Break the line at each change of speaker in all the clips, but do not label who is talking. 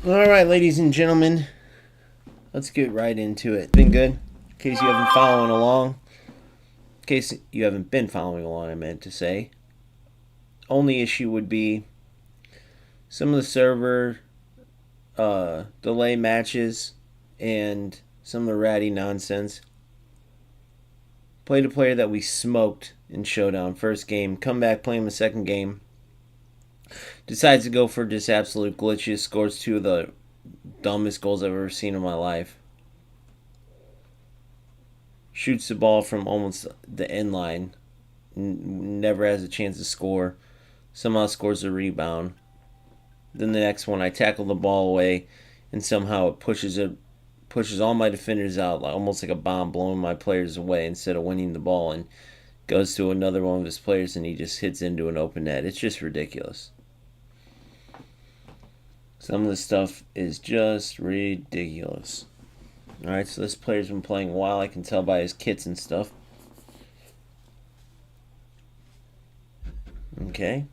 Alright, ladies and gentlemen, let's get right into it. Been good? In case you haven't following along. In case you haven't been following along, I meant to say. Only issue would be some of the server delay matches and some of the ratty nonsense. Played a player that we smoked in Showdown first game. Come back, play him the second game. Decides to go for just absolute glitches. Scores two of the dumbest goals I've ever seen in my life. Shoots the ball from almost the end line. Never has a chance to score. Somehow scores a rebound. Then the next one, I tackle the ball away, and somehow it pushes all my defenders out, almost like a bomb, blowing my players away instead of winning the ball, and goes to another one of his players, and he just hits into an open net. It's just ridiculous. Some of the stuff is just ridiculous. Alright, so this player's been playing a while. I can tell by his kits and stuff. Okay.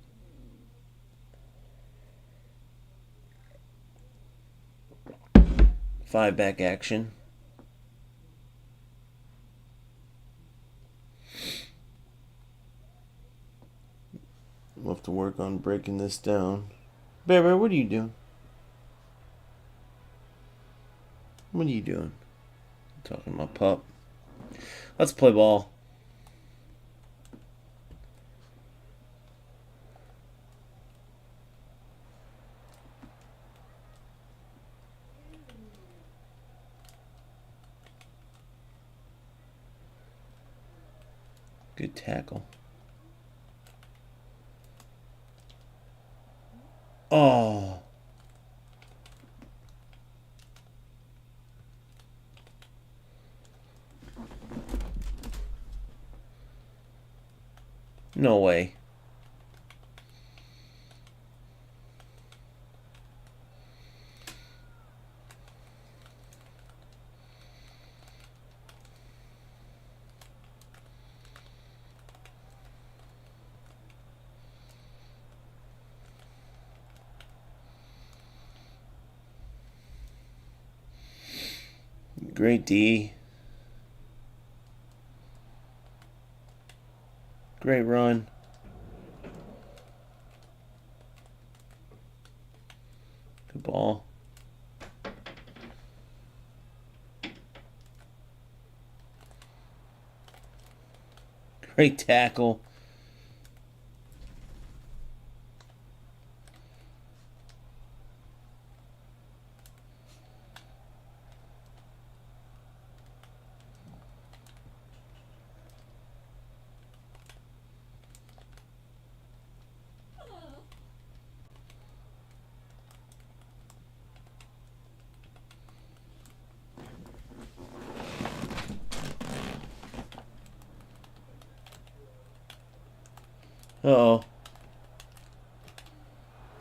Five back action. We'll have to work on breaking this down. Bear, what are you doing? What are you doing? I'm talking to my pup. Let's play ball. Good tackle. Oh. No way. Great D. Great run. Good ball. Great tackle. Uh-oh.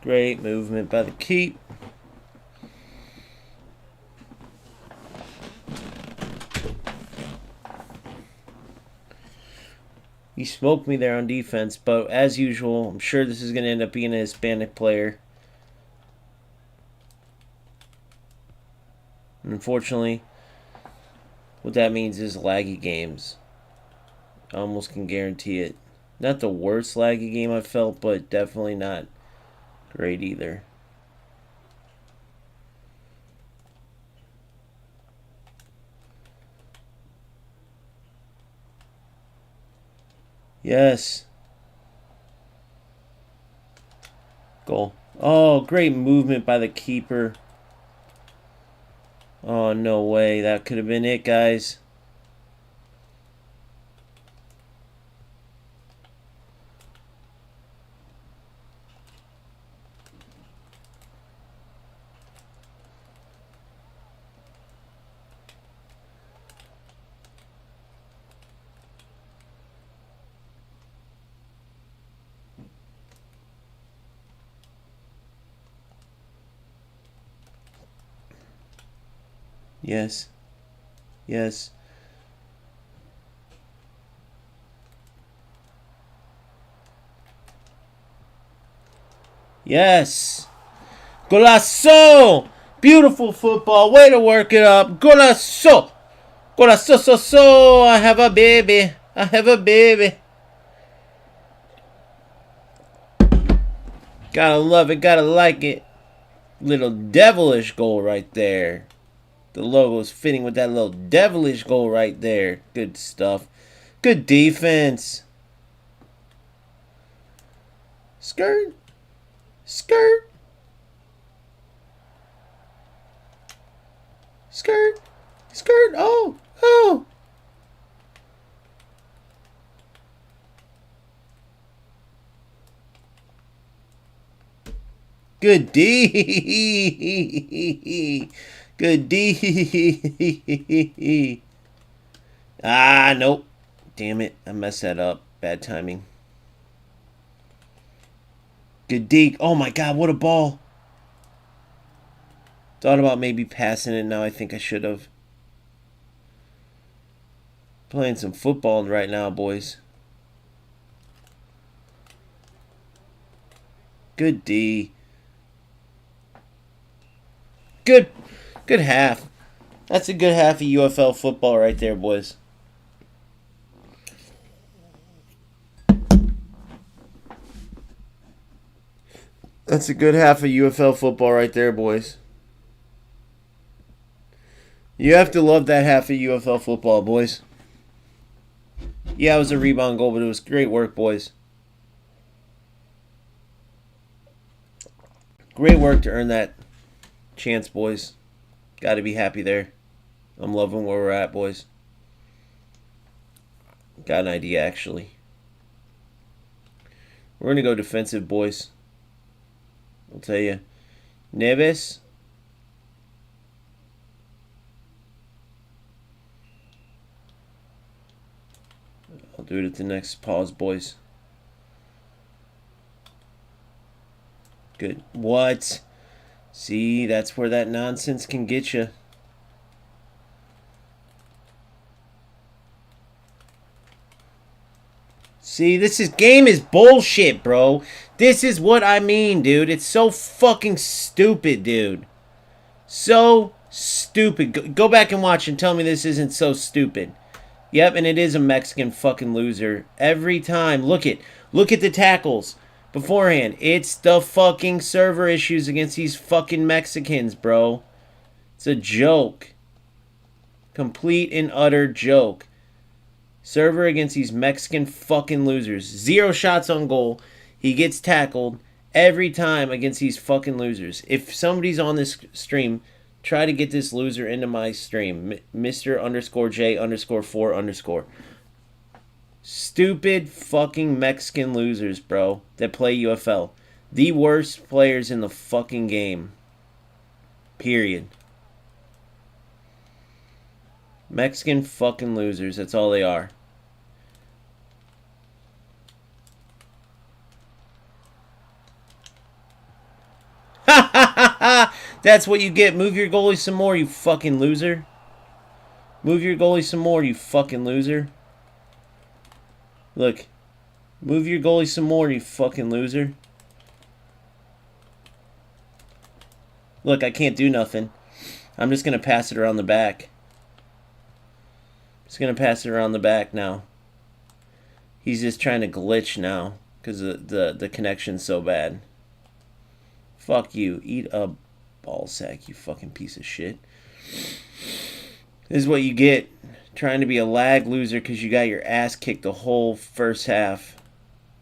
Great movement by the keep. He smoked me there on defense, but as usual, I'm sure this is going to end up being a Hispanic player. And unfortunately, what that means is laggy games. I almost can guarantee it. Not the worst laggy game I've felt, but definitely not great either. Yes. Goal. Oh, great movement by the keeper. Oh, no way. That could have been it, guys. Yes. Yes. Yes. Golazo! Beautiful football. Way to work it up. Golazo. Golazo. I have a baby. I have a baby. Gotta love it. Gotta like it. Little devilish goal right there. The logo's fitting with that little devilish goal right there. Good stuff. Good defense. Skirt. Skirt. Skirt. Skirt. Oh. Oh. Good D. Good D. Ah, nope. Damn it. I messed that up. Bad timing. Good D. Oh my god, what a ball. Thought about maybe passing it. Now I think I should have. Playing some football right now, boys. Good D. Good half. That's a good half of UFL football right there, boys. That's a good half of UFL football right there, boys. You have to love that half of UFL football, boys. Yeah, it was a rebound goal, but it was great work, boys. Great work to earn that chance, boys. Got to be happy there. I'm loving where we're at, boys. Got an idea, actually. We're going to go defensive, boys. I'll tell you. Neves. I'll do it at the next pause, boys. Good. What? See, that's where that nonsense can get you. See, game is bullshit, bro. This is what I mean, dude. It's so fucking stupid, dude. So stupid. Go back and watch and tell me this isn't so stupid. Yep, and it is a Mexican fucking loser. Every time. Look at the tackles beforehand. It's the fucking server issues against these fucking Mexicans, bro. It's a joke. Complete and utter joke. Server against these Mexican fucking losers. 0 shots on goal. He gets tackled every time against these fucking losers. If somebody's on this stream, try to get this loser into my stream. Mr_J_4_. Stupid fucking Mexican losers, bro, that play UFL. The worst players in the fucking game. Period. Mexican fucking losers. That's all they are. That's what you get. Move your goalie some more, you fucking loser. Move your goalie some more, you fucking loser. Look. Move your goalie some more, you fucking loser. Look, I can't do nothing. I'm just going to pass it around the back. Just going to pass it around the back now. He's just trying to glitch now because the connection's so bad. Fuck you. Eat a ball sack, you fucking piece of shit. This is what you get trying to be a lag loser because you got your ass kicked the whole first half.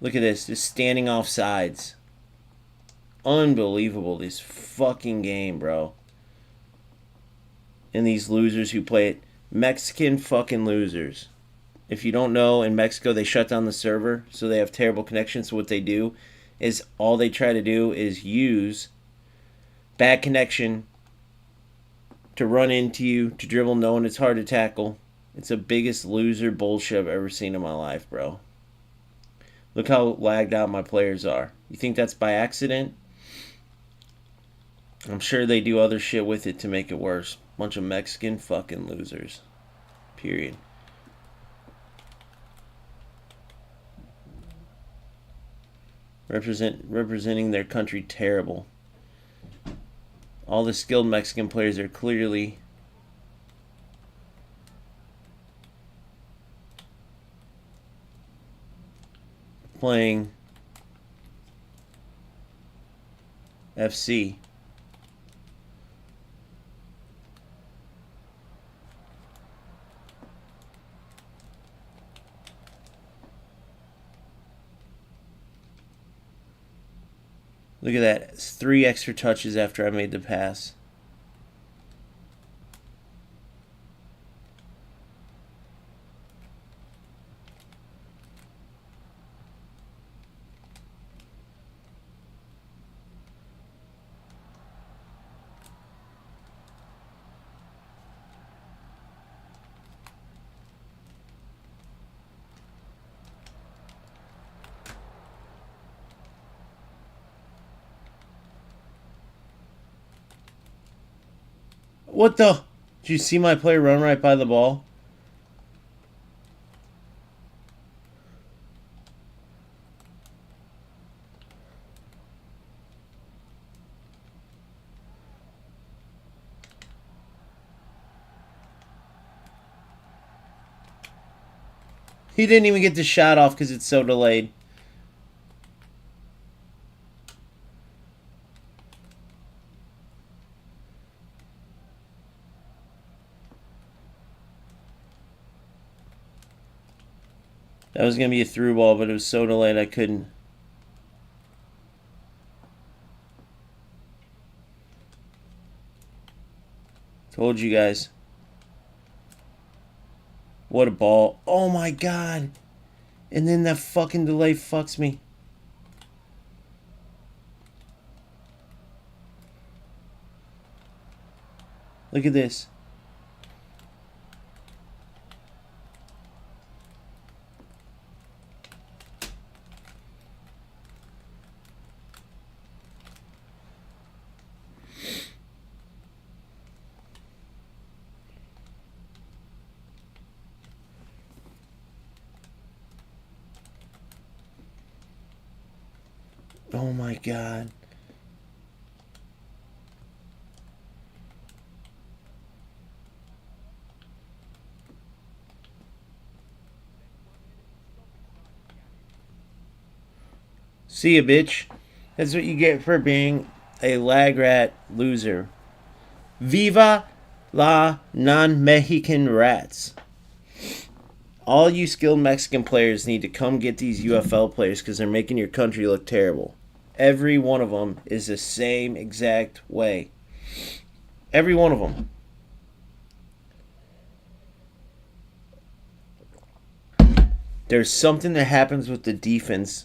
Look at this. Just standing off sides. Unbelievable, this fucking game, bro. And these losers who play it. Mexican fucking losers. If you don't know, in Mexico, they shut down the server, so they have terrible connections. So what they do is all they try to do is use bad connection to run into you, to dribble, knowing it's hard to tackle. It's the biggest loser bullshit I've ever seen in my life, bro. Look how lagged out my players are. You think that's by accident? I'm sure they do other shit with it to make it worse. Bunch of Mexican fucking losers. Period. Representing their country terrible. All the skilled Mexican players are clearly playing FC. Look at that. It's 3 extra touches after I made the pass. What the? Did you see my player run right by the ball? He didn't even get the shot off because it's so delayed. That was going to be a through ball, but it was so delayed I couldn't. Told you guys. What a ball. Oh my god. And then that fucking delay fucks me. Look at this. Oh my god. See ya, bitch. That's what you get for being a lag rat loser. Viva la non-Mexican rats. All you skilled Mexican players need to come get these UFL players because they're making your country look terrible. Every one of them is the same exact way. Every one of them. There's something that happens with the defense.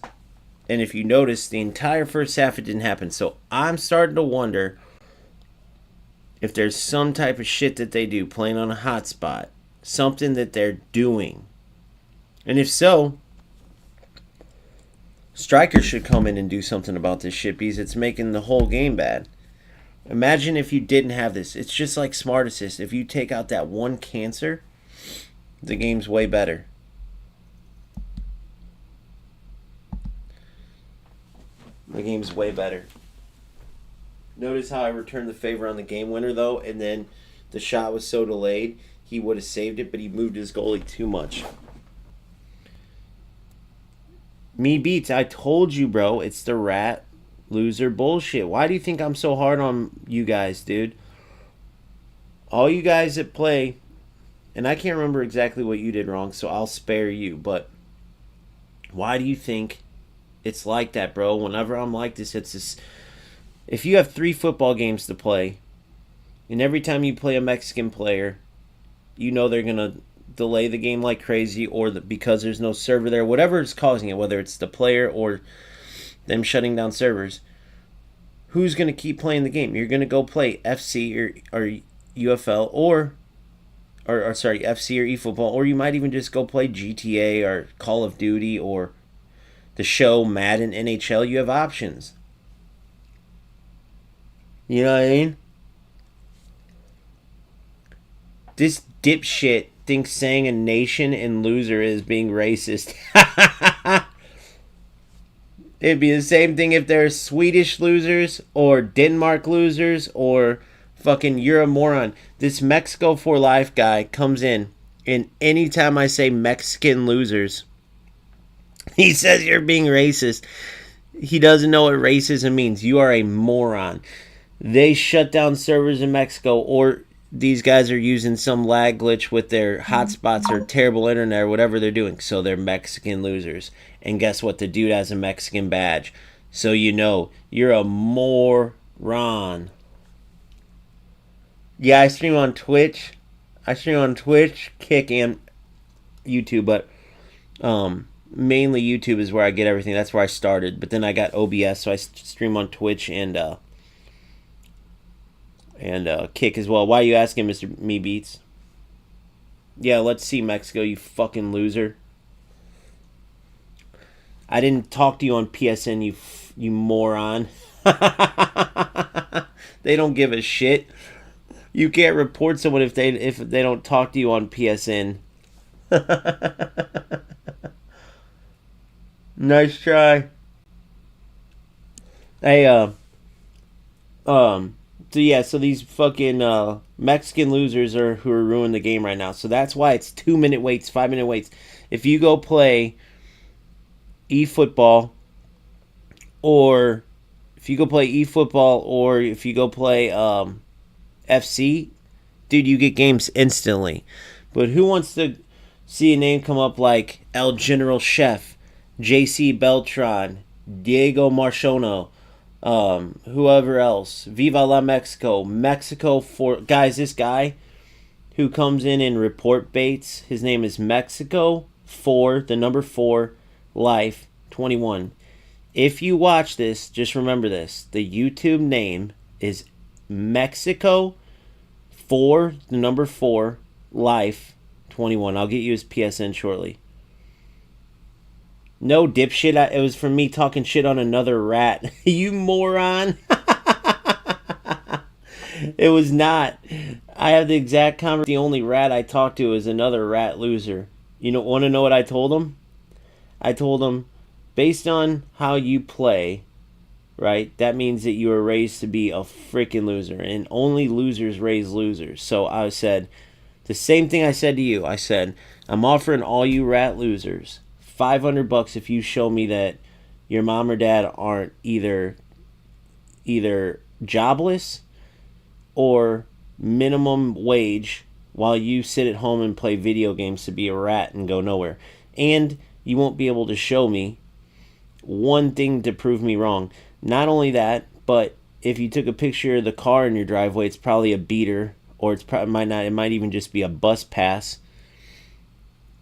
And if you notice, the entire first half it didn't happen. So I'm starting to wonder if there's some type of shit that they do playing on a hot spot. Something that they're doing. And if so, strikers should come in and do something about this shit because it's making the whole game bad. Imagine if you didn't have this. It's just like Smart Assist. If you take out that one cancer, the game's way better. The game's way better. Notice how I returned the favor on the game winner, though, and then the shot was so delayed, he would have saved it, but he moved his goalie too much. Me beats. I told you, bro. It's the rat loser bullshit. Why do you think I'm so hard on you guys, dude? All you guys that play, and I can't remember exactly what you did wrong, so I'll spare you, but why do you think it's like that, bro? Whenever I'm like this, it's this. If you have 3 football games to play, and every time you play a Mexican player, you know they're going to delay the game like crazy, or because there's no server there, whatever is causing it, whether it's the player or them shutting down servers, who's going to keep playing the game? You're going to go play FC or UFL or FC or eFootball, or you might even just go play GTA or Call of Duty or the show Madden NHL. You have options. You know what I mean? This dipshit thinks saying a nation and loser is being racist. It'd be the same thing if they're Swedish losers or Denmark losers or fucking you're a moron. This Mexico for life guy comes in, and anytime I say Mexican losers, he says you're being racist. He doesn't know what racism means. You are a moron. They shut down servers in Mexico, or these guys are using some lag glitch with their hotspots or terrible internet or whatever they're doing. So they're Mexican losers. And guess what? The dude has a Mexican badge. So you know, you're a moron. Yeah, I stream on Twitch. Kick, and YouTube, but mainly YouTube is where I get everything. That's where I started. But then I got OBS, so I stream on Twitch and Kick as well. Why are you asking, Mr. Me Beats? Yeah, let's see, Mexico, you fucking loser. I didn't talk to you on PSN, you moron. They don't give a shit. You can't report someone if they don't talk to you on PSN. Nice try. Hey, so these fucking Mexican losers who are ruining the game right now. So that's why it's 2-minute waits, 5-minute waits. If you go play eFootball, or if you go play FC, dude, you get games instantly. But who wants to see a name come up like El General Chef, JC Beltran, Diego Marchono, whoever else, Viva la Mexico for guys. This guy who comes in and report baits, his name is Mexico 4 Life 21. If you watch this, just remember this: the YouTube name is Mexico 4 Life 21. I'll get you his PSN shortly. No, dipshit. It was from me talking shit on another rat. You moron. It was not. I have the exact comment. The only rat I talked to is another rat loser. You know, want to know what I told him? I told him, based on how you play, right, that means that you were raised to be a freaking loser. And only losers raise losers. So I said, the same thing I said to you. I said, I'm offering all you rat losers $500 if you show me that your mom or dad aren't either jobless or minimum wage while you sit at home and play video games to be a rat and go nowhere. And you won't be able to show me one thing to prove me wrong. Not only that, but if you took a picture of the car in your driveway, it's probably a beater, or it might even just be a bus pass.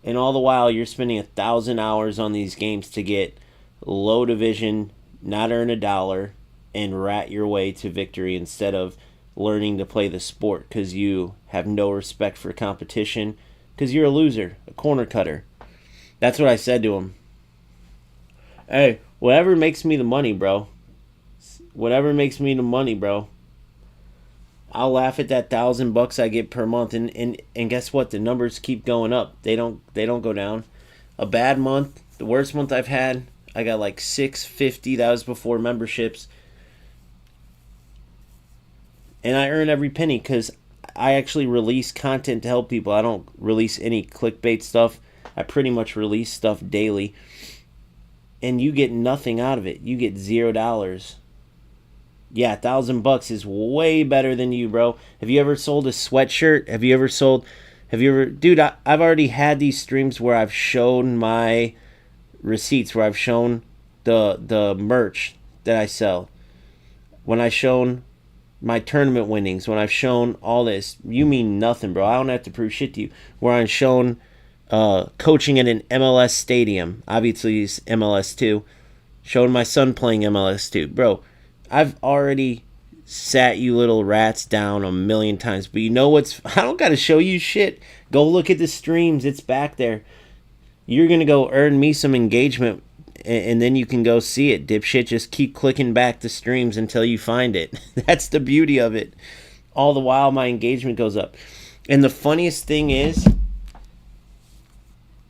And all the while, you're spending 1,000 hours on these games to get low division, not earn $1, and rat your way to victory instead of learning to play the sport because you have no respect for competition because you're a loser, a corner cutter. That's what I said to him. Hey, whatever makes me the money, bro. Whatever makes me the money, bro. I'll laugh at that $1,000 I get per month, and guess what? The numbers keep going up. They don't go down. A bad month, the worst month I've had, I got like $650. That was before memberships, and I earn every penny because I actually release content to help people. I don't release any clickbait stuff. I pretty much release stuff daily, and you get nothing out of it. You get $0. Yeah, $1,000 is way better than you, bro. Have you ever sold a sweatshirt? Dude, I've already had these streams where I've shown my receipts, where I've shown the merch that I sell. When I've shown my tournament winnings, when I've shown all this, you mean nothing, bro. I don't have to prove shit to you. Where I've shown coaching at an MLS stadium. Obviously, it's MLS 2. Showing my son playing MLS 2. Bro, I've already sat you little rats down a million times. But you know what's... I don't got to show you shit. Go look at the streams. It's back there. You're going to go earn me some engagement, and then you can go see it, dipshit. Just keep clicking back the streams until you find it. That's the beauty of it. All the while, my engagement goes up. And the funniest thing is...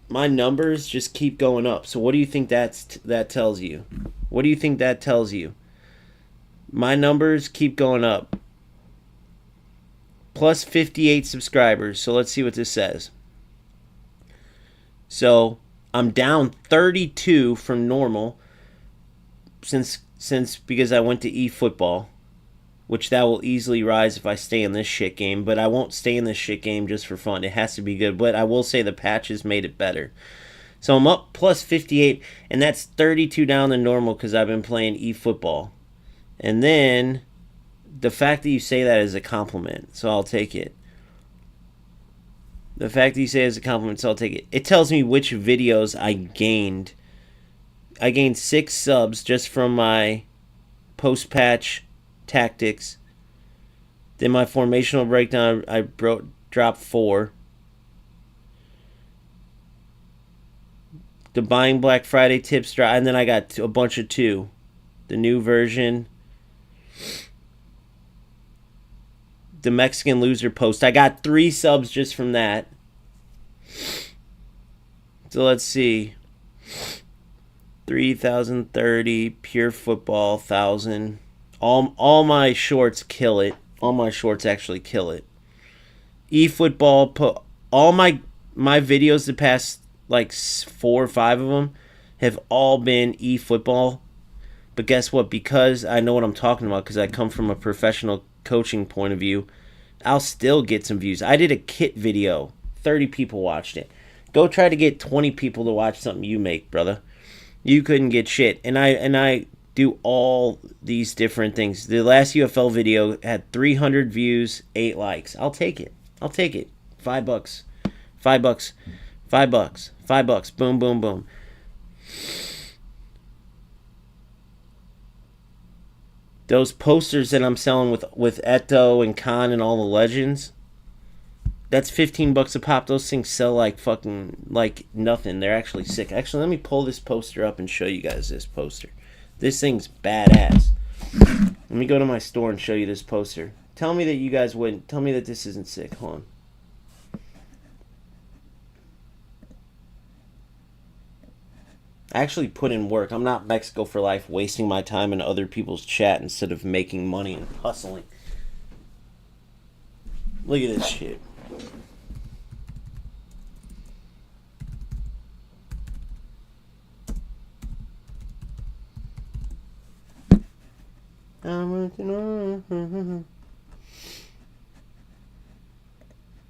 my numbers just keep going up. So what do you think that tells you? What do you think that tells you? My numbers keep going up. Plus 58 subscribers. So let's see what this says. So I'm down 32 from normal since because I went to eFootball, which that will easily rise if I stay in this shit game, but I won't stay in this shit game just for fun. It has to be good, but I will say the patches made it better. So I'm up plus 58, and that's 32 down than normal because I've been playing eFootball. And then the fact that you say that is a compliment, so I'll take it. The fact that you say it is a compliment, so I'll take it. It tells me which videos I gained. I gained 6 subs just from my post-patch tactics. Then my formational breakdown, I dropped 4. The buying Black Friday tips drop, and then I got a bunch of 2. The new version. The Mexican loser post. I got 3 subs just from that. So let's see. 3,030 pure football 1,000. All my shorts kill it. All my shorts actually kill it. eFootball, all my videos the past like 4 or 5 of them have all been eFootball. But guess what? Because I know what I'm talking about, because I come from a professional coaching point of view, I'll still get some views. I did a kit video. 30 people watched it. Go try to get 20 people to watch something you make, brother. You couldn't get shit. And I do all these different things. The last UFL video had 300 views, 8 likes. I'll take it. I'll take it. $5. $5. $5. $5. Boom, boom, boom. Those posters that I'm selling with Eto and Khan and all the legends, that's $15 a pop. Those things sell like fucking like nothing. They're actually sick. Actually, let me pull this poster up and show you guys this poster. This thing's badass. Let me go to my store and show you this poster. Tell me that you guys wouldn't. Tell me that this isn't sick. Hold on. I actually put in work. I'm not Mexico for life, wasting my time in other people's chat instead of making money and hustling. Look at this shit. I'm working on.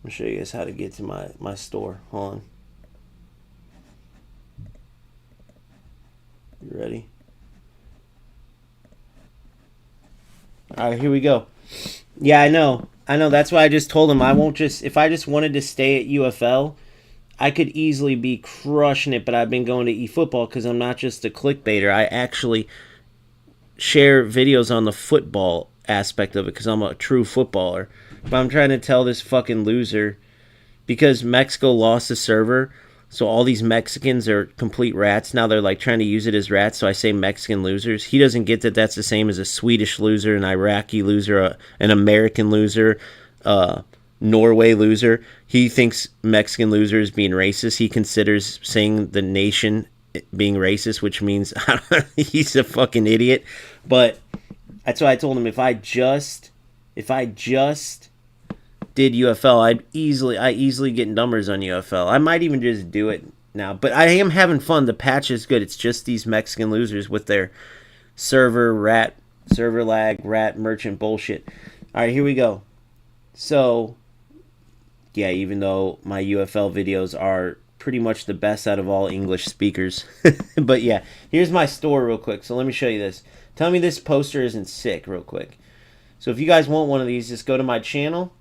I'll show you guys how to get to my store. Hold on. You ready? Alright, here we go. Yeah, I know. That's why I just told him I won't just... If I just wanted to stay at UFL, I could easily be crushing it, but I've been going to eFootball because I'm not just a clickbaiter. I actually share videos on the football aspect of it because I'm a true footballer. But I'm trying to tell this fucking loser, because Mexico lost the server, so all these Mexicans are complete rats. Now they're like trying to use it as rats, so I say Mexican losers. He doesn't get that that's the same as a Swedish loser, an Iraqi loser, an American loser, Norway loser. He thinks Mexican loser is being racist. He considers saying the nation being racist, which means he's a fucking idiot. But that's why I told him if I just did UFL, I easily get numbers on UFL. I might even just do it now, but I am having fun. The patch is good. It's just these Mexican losers with their server lag, rat merchant bullshit. All right, here we go. So, yeah, even though my UFL videos are pretty much the best out of all English speakers, but yeah, here's my store real quick. So let me show you this. Tell me this poster isn't sick real quick. So if you guys want one of these, just go to my channel.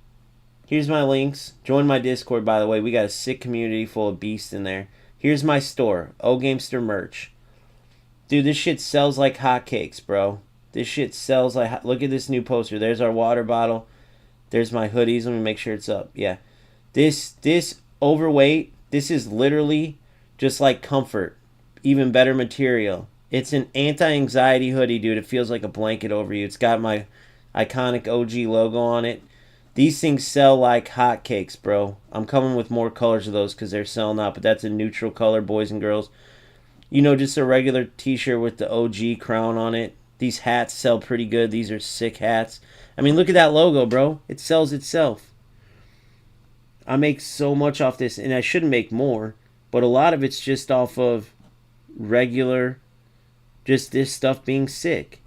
Here's my links. Join my Discord, by the way. We got a sick community full of beasts in there. Here's my store. O-Gamester merch. Dude, this shit sells like hotcakes, bro. This shit sells like... Look at this new poster. There's our water bottle. There's my hoodies. Let me make sure it's up. Yeah. This overweight, this is literally just like comfort. Even better material. It's an anti-anxiety hoodie, dude. It feels like a blanket over you. It's got my iconic OG logo on it. These things sell like hotcakes, bro. I'm coming with more colors of those because they're selling out, but that's a neutral color, boys and girls. You know, just a regular t-shirt with the OG crown on it. These hats sell pretty good. These are sick hats. I mean, look at that logo, bro. It sells itself. I make so much off this, and I should make more, but a lot of it's just off of regular, just this stuff being sick.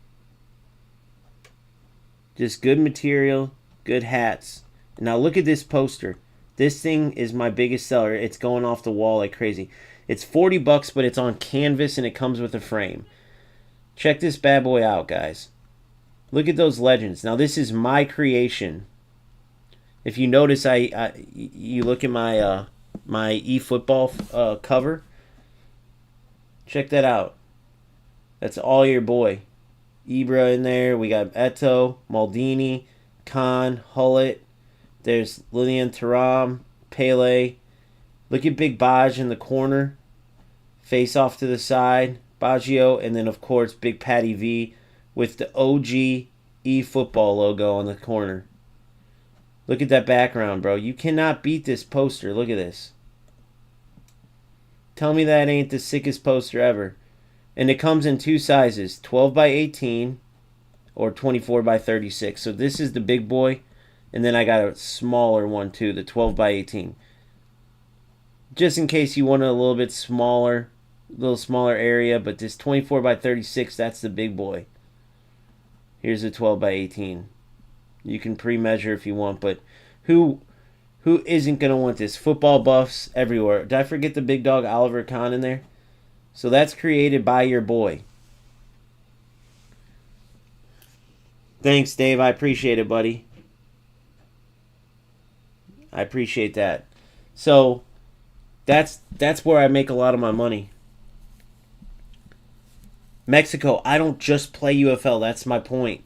Just good material, good hats. Now look at this poster. This thing is my biggest seller. It's going off the wall like crazy. It's $40, but it's on canvas and it comes with a frame. Check this bad boy out, guys. Look at those legends. Now this is my creation. If you notice, you look at my my eFootball cover. Check that out. That's all your boy. Ibra in there. We got Eto, Maldini, Khan, Hullet. There's Lilian Thuram, Pele. Look at Big Baj in the corner. Face off to the side. Baggio. And then, of course, Big Patty V with the OG eFootball logo on the corner. Look at that background, bro. You cannot beat this poster. Look at this. Tell me that ain't the sickest poster ever. And it comes in two sizes, 12 by 18 or 24 by 36. So this is the big boy. And then I got a smaller one too, the 12 by 18. Just in case you want a little bit smaller, little smaller area. But this 24 by 36, that's the big boy. Here's the 12 by 18. You can pre-measure if you want. But who isn't going to want this? Football buffs everywhere. Did I forget the big dog Oliver Kahn in there? So that's created by your boy. Thanks, Dave. I appreciate it, buddy. I appreciate that. So that's where I make a lot of my money. Mexico, I don't just play UFL. That's my point.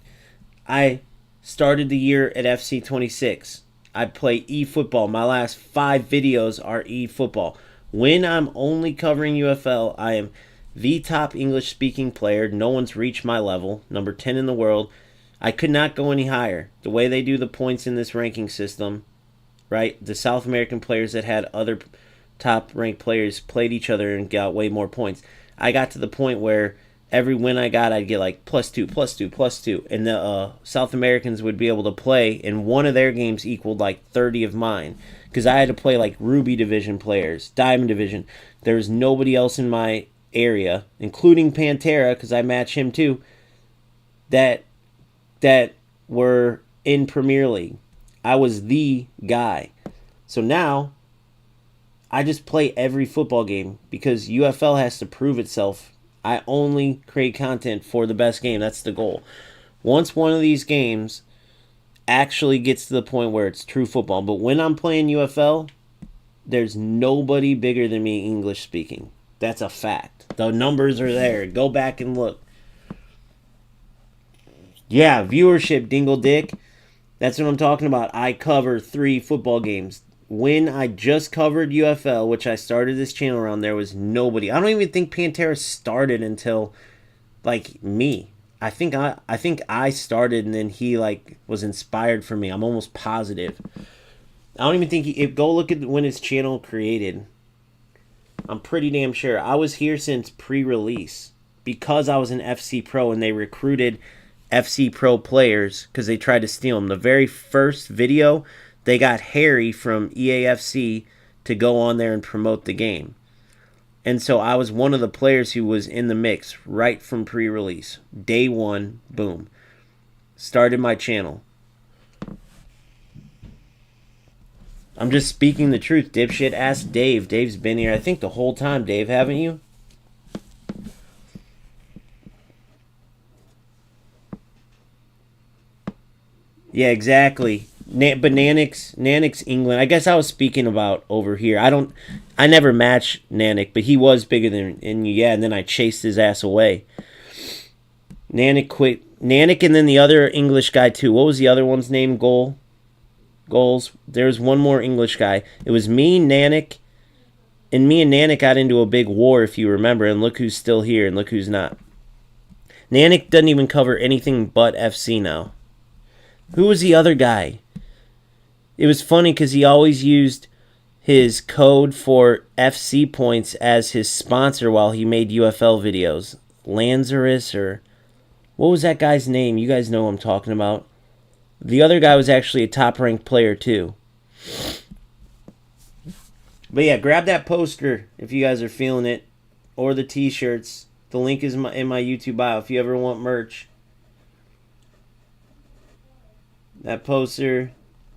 I started the year at FC 26. I play eFootball. My last 5 videos are eFootball. When I'm only covering UFL, I am the top English-speaking player. No one's reached my level. Number 10 in the world. I could not go any higher. The way they do the points in this ranking system, right? The South American players that had other top-ranked players played each other and got way more points. I got to the point where every win I got, I'd get like +2, +2, +2. And the South Americans would be able to play, and one of their games equaled like 30 of mine. Because I had to play like Ruby Division players, Diamond Division. There was nobody else in my area, including Pantera, because I match him too, that were in Premier League. I was the guy. So now, I just play every football game because UFL has to prove itself. I only create content for the best game. That's the goal. Once one of these games actually gets to the point where it's true football. But when I'm playing UFL, there's nobody bigger than me English speaking. That's a fact. The numbers are there. Go back and look. Yeah, viewership, Dingle Dick. That's what I'm talking about. I cover 3 football games. When I just covered UFL, which I started this channel around, there was nobody. I don't even think Pantera started until like me. I think I started and then he like was inspired for me. I'm almost positive. I don't even think go look at when his channel created. I'm pretty damn sure. I was here since pre-release because I was an FC Pro and they recruited FC Pro players because they tried to steal them. The very first video, they got Harry from EAFC to go on there and promote the game. And so I was one of the players who was in the mix right from pre-release. Day 1, boom. Started my channel. I'm just speaking the truth, dipshit. Ask Dave. Dave's been here, I think, the whole time, Dave, haven't you? Yeah, exactly. But Nanik's England. I guess I was speaking about over here. I never matched Nanik, but he was bigger than, and yeah, and then I chased his ass away. Nanik quit. Nanik and then the other English guy too. What was the other one's name? Goals. There was one more English guy. It was me, Nanik, and me and Nanik got into a big war, if you remember, and look who's still here and look who's not. Nanik doesn't even cover anything but FC now. Who was the other guy? It was funny because he always used his code for FC points as his sponsor while he made UFL videos. Lazarus, or what was that guy's name? You guys know who I'm talking about. The other guy was actually a top-ranked player too. But yeah, grab that poster if you guys are feeling it, or the t-shirts. The link is in my YouTube bio if you ever want merch. That poster,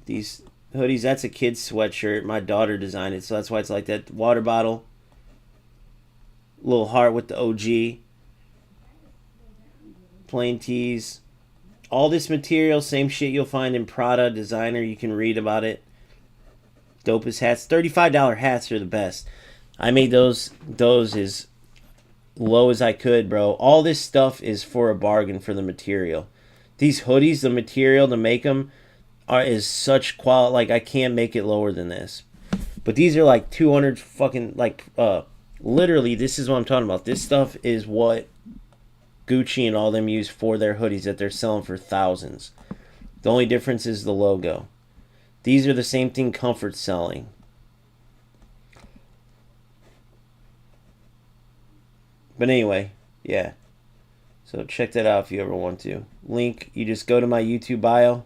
these hoodies, that's a kid's sweatshirt. My daughter designed it, so that's why it's like that. Water bottle, little heart with the OG, plain tees. All this material, same shit you'll find in Prada, designer. You can read about it. Dopest hats. $35 hats are the best. I made those as low as I could, bro. All this stuff is for a bargain for the material. These hoodies, the material to make them is such quality. Like, I can't make it lower than this. But these are like 200 fucking, like, literally, this is what I'm talking about. This stuff is what Gucci and all them use for their hoodies that they're selling for thousands. The only difference is the logo. These are the same thing Comfort's selling. But anyway, yeah. So check that out if you ever want to. Link, you just go to my YouTube bio.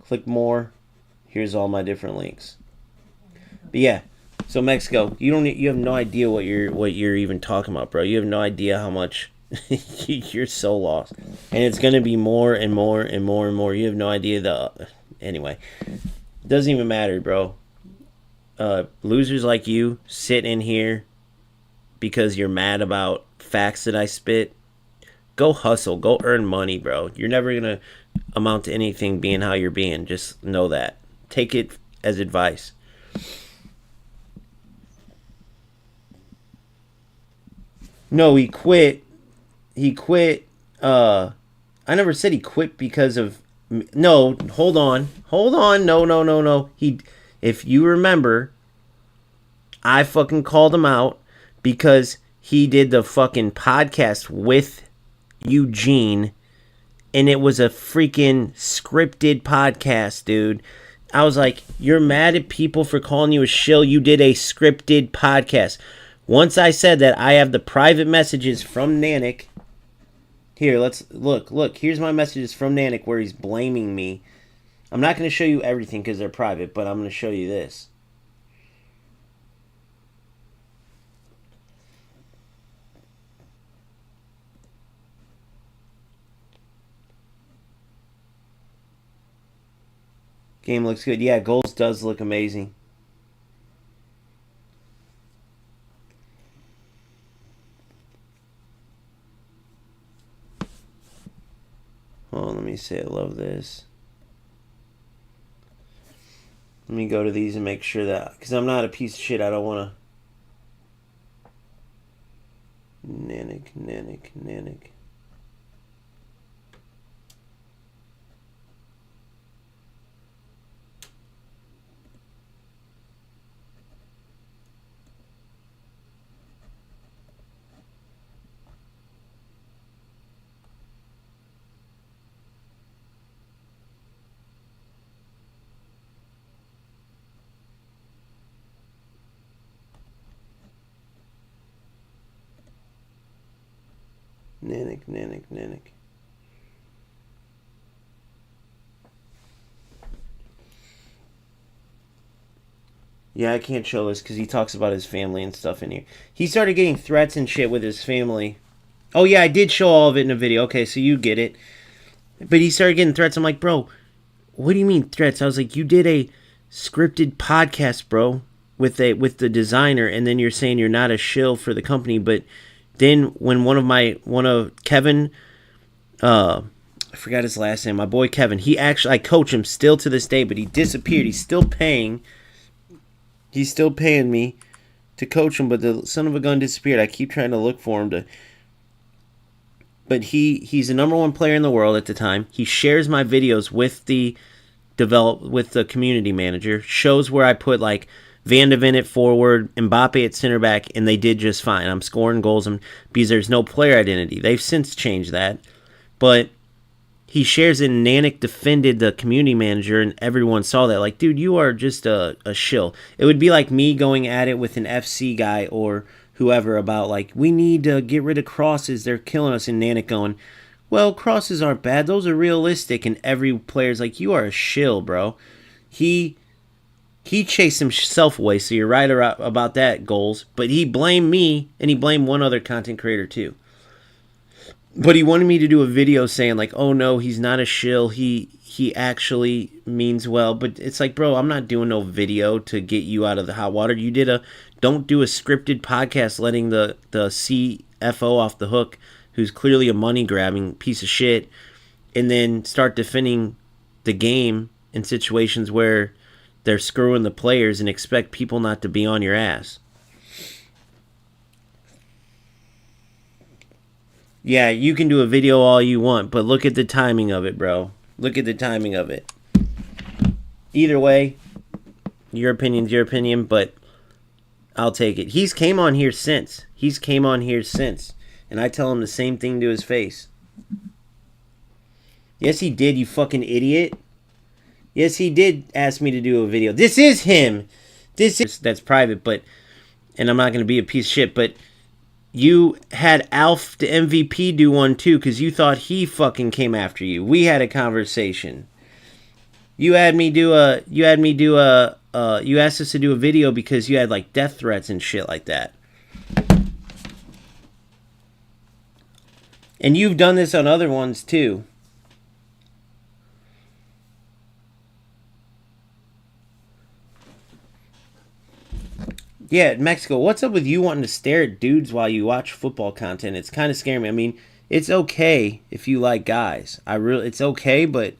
Click more. Here's all my different links. But yeah, so Mexico, you have no idea what you're even talking about, bro. You have no idea how much you're so lost. And it's gonna be more and more and more and more. You have no idea anyway. It doesn't even matter, bro. Losers like you sit in here because you're mad about facts that I spit. Go hustle. Go earn money, bro. You're never going to amount to anything being how you're being. Just know that. Take it as advice. No, he quit. I never said he quit because of... No, hold on. No. If you remember, I fucking called him out because he did the fucking podcast with Eugene, and it was a freaking scripted podcast, dude. I was like, you're mad at people for calling you a shill? You did a scripted podcast. Once I said that, I have the private messages from Nanik. Here, let's look. Here's my messages from Nanik where he's blaming me. I'm not going to show you everything because they're private, but I'm going to show you this. Game looks good. Yeah, goals does look amazing. Oh, let me say I love this. Let me go to these and make sure that... Because I'm not a piece of shit. I don't want to... Nanik. Nanik. Yeah, I can't show this because he talks about his family and stuff in here. He started getting threats and shit with his family. Oh, yeah, I did show all of it in a video. Okay, so you get it. But he started getting threats. I'm like, bro, what do you mean threats? I was like, you did a scripted podcast, bro, with the designer, and then you're saying you're not a shill for the company. But then when one of Kevin, I forgot his last name, my boy Kevin, I coach him still to this day, but he disappeared. He's still paying me to coach him, but the son of a gun disappeared. I keep trying to look for him but he's the number one player in the world at the time. He shares my videos with the community manager, shows where I put like Van de Ven at forward, Mbappe at center back, and they did just fine. I'm scoring goals because there's no player identity. They've since changed that. But he shares it, and Nanik defended the community manager, and everyone saw that. Like, dude, you are just a shill. It would be like me going at it with an FC guy or whoever about, like, we need to get rid of crosses. They're killing us. And Nanik going, well, crosses aren't bad. Those are realistic. And every player's like, you are a shill, bro. He chased himself away, so you're right about that, Goals. But he blamed me, and he blamed one other content creator, too. But he wanted me to do a video saying, like, oh, no, he's not a shill. He actually means well. But it's like, bro, I'm not doing no video to get you out of the hot water. You don't do a scripted podcast letting the CFO off the hook, who's clearly a money-grabbing piece of shit, and then start defending the game in situations where they're screwing the players and expect people not to be on your ass. Yeah, you can do a video all you want, but look at the timing of it, bro. Look at the timing of it. Either way, your opinion's your opinion, but I'll take it. He's came on here since. And I tell him the same thing to his face. Yes, he did, you fucking idiot. Yes, he did ask me to do a video. This is him. That's private, but, and I'm not going to be a piece of shit, but you had Alf the MVP do one too, because you thought he fucking came after you. We had a conversation. You asked us to do a video because you had like death threats and shit like that. And you've done this on other ones too. Yeah, Mexico, what's up with you wanting to stare at dudes while you watch football content? It's kind of scaring me. I mean, it's okay if you like guys. It's okay, but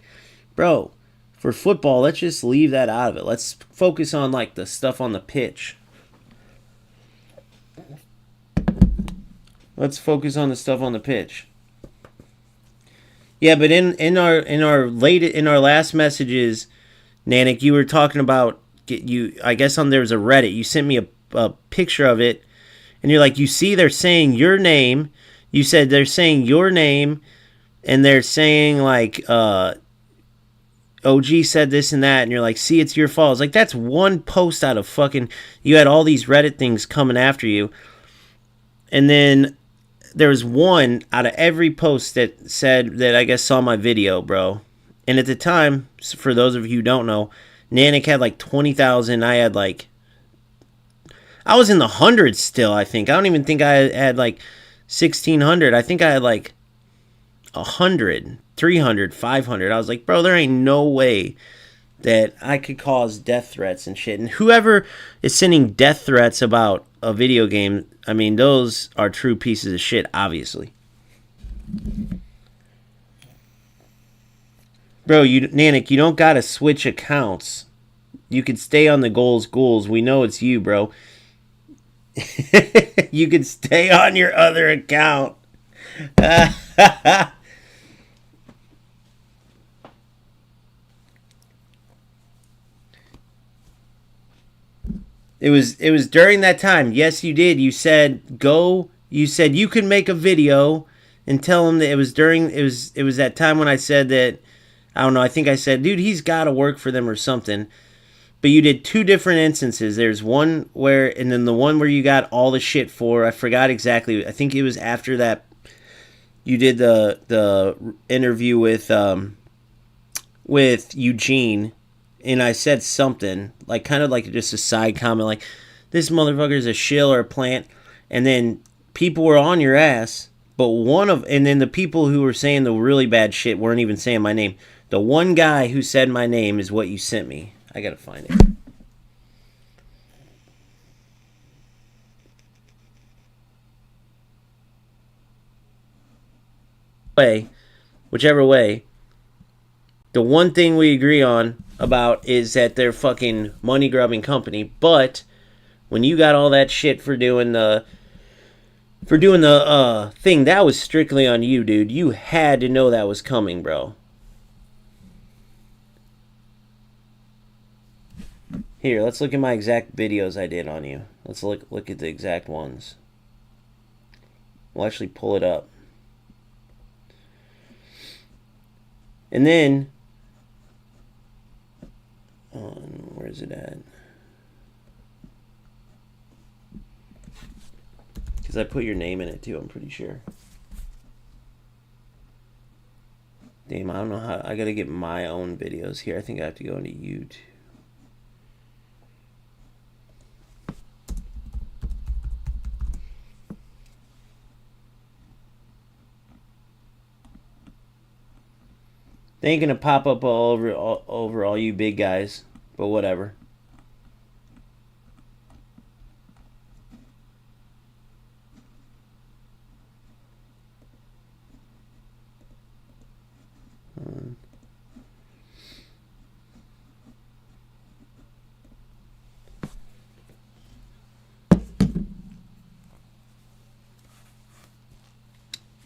bro, for football, let's just leave that out of it. Let's focus on like the stuff on the pitch. Let's focus on the stuff on the pitch. Yeah, but in our last messages, Nanik, you were talking about I guess there was a Reddit. You sent me a picture of it, and you're like, you see, they're saying your name. You said they're saying your name, and they're saying like OG said this and that, and you're like, see, it's your fault. It's like, that's one post out of fucking. You had all these Reddit things coming after you, and then there was one out of every post that said that I guess saw my video, bro. And at the time, for those of you who don't know, Nanik had like 20,000. I was in the hundreds still, I think. I don't even think I had like 1,600. I think I had like 100, 300, 500. I was like, bro, there ain't no way that I could cause death threats and shit. And whoever is sending death threats about a video game, I mean, those are true pieces of shit, obviously. Bro, Nanik, you don't gotta switch accounts. You could stay on the goals. We know it's you, bro. You could stay on your other account. It was during that time. Yes, you did. You said you could make a video and tell him that it was that time when I said that, I don't know, I think I said, dude, he's got to work for them or something. But you did two different instances. There's one and then the one where you got all the shit for, I forgot exactly. I think it was after that you did the interview with Eugene, and I said something, like kind of like just a side comment, like, this motherfucker's a shill or a plant. And then people were on your ass, but and then the people who were saying the really bad shit weren't even saying my name. The one guy who said my name is what you sent me. I gotta find it. Whichever way, the one thing we agree on about is that they're fucking money grubbing company. But when you got all that shit for doing the thing, that was strictly on you, dude. You had to know that was coming, bro. Here, let's look at my exact videos I did on you. Let's look at the exact ones. We'll actually pull it up. And then, where's it at? Because I put your name in it too, I'm pretty sure. Damn, I don't know how. I gotta get my own videos here. I think I have to go into YouTube. They ain't gonna pop up all over all you big guys, but whatever.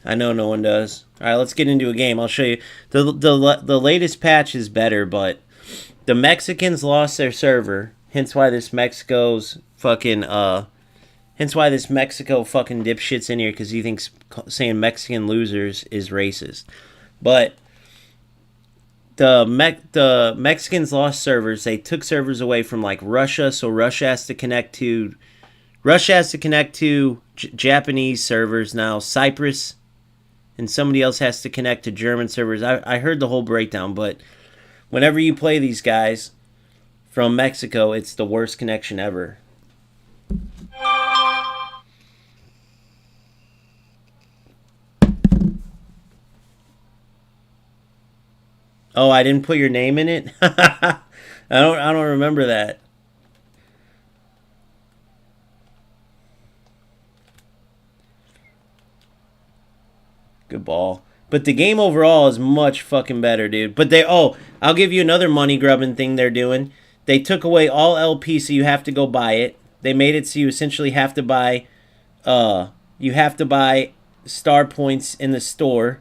I know no one does. All right, let's get into a game. I'll show you. The latest patch is better, but the Mexicans lost their server. Hence why this Mexico's fucking hence why this Mexico fucking dipshit's in here, because he thinks saying Mexican losers is racist. But the Mexicans lost servers. They took servers away from like Russia, so Russia has to connect to Japanese servers now. Cyprus. And somebody else has to connect to German servers. I heard the whole breakdown, but whenever you play these guys from Mexico, it's the worst connection ever. Oh, I didn't put your name in it? I don't remember that. Good ball. But the game overall is much fucking better, dude. But I'll give you another money grubbing thing they're doing. They took away all LP, so you have to go buy it. They made it so you essentially have to buy star points in the store.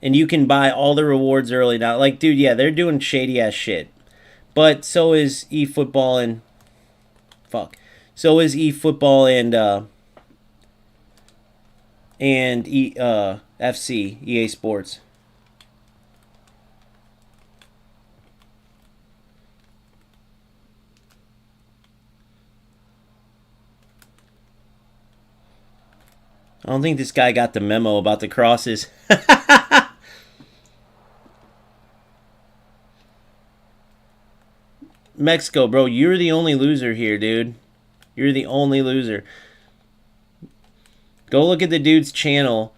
And you can buy all the rewards early now. Like, dude, yeah, they're doing shady ass shit. But so is eFootball and So is eFootball and FC, EA Sports. I don't think this guy got the memo about the crosses. Mexico, bro, you're the only loser here, dude. You're the only loser. Go look at the dude's channel.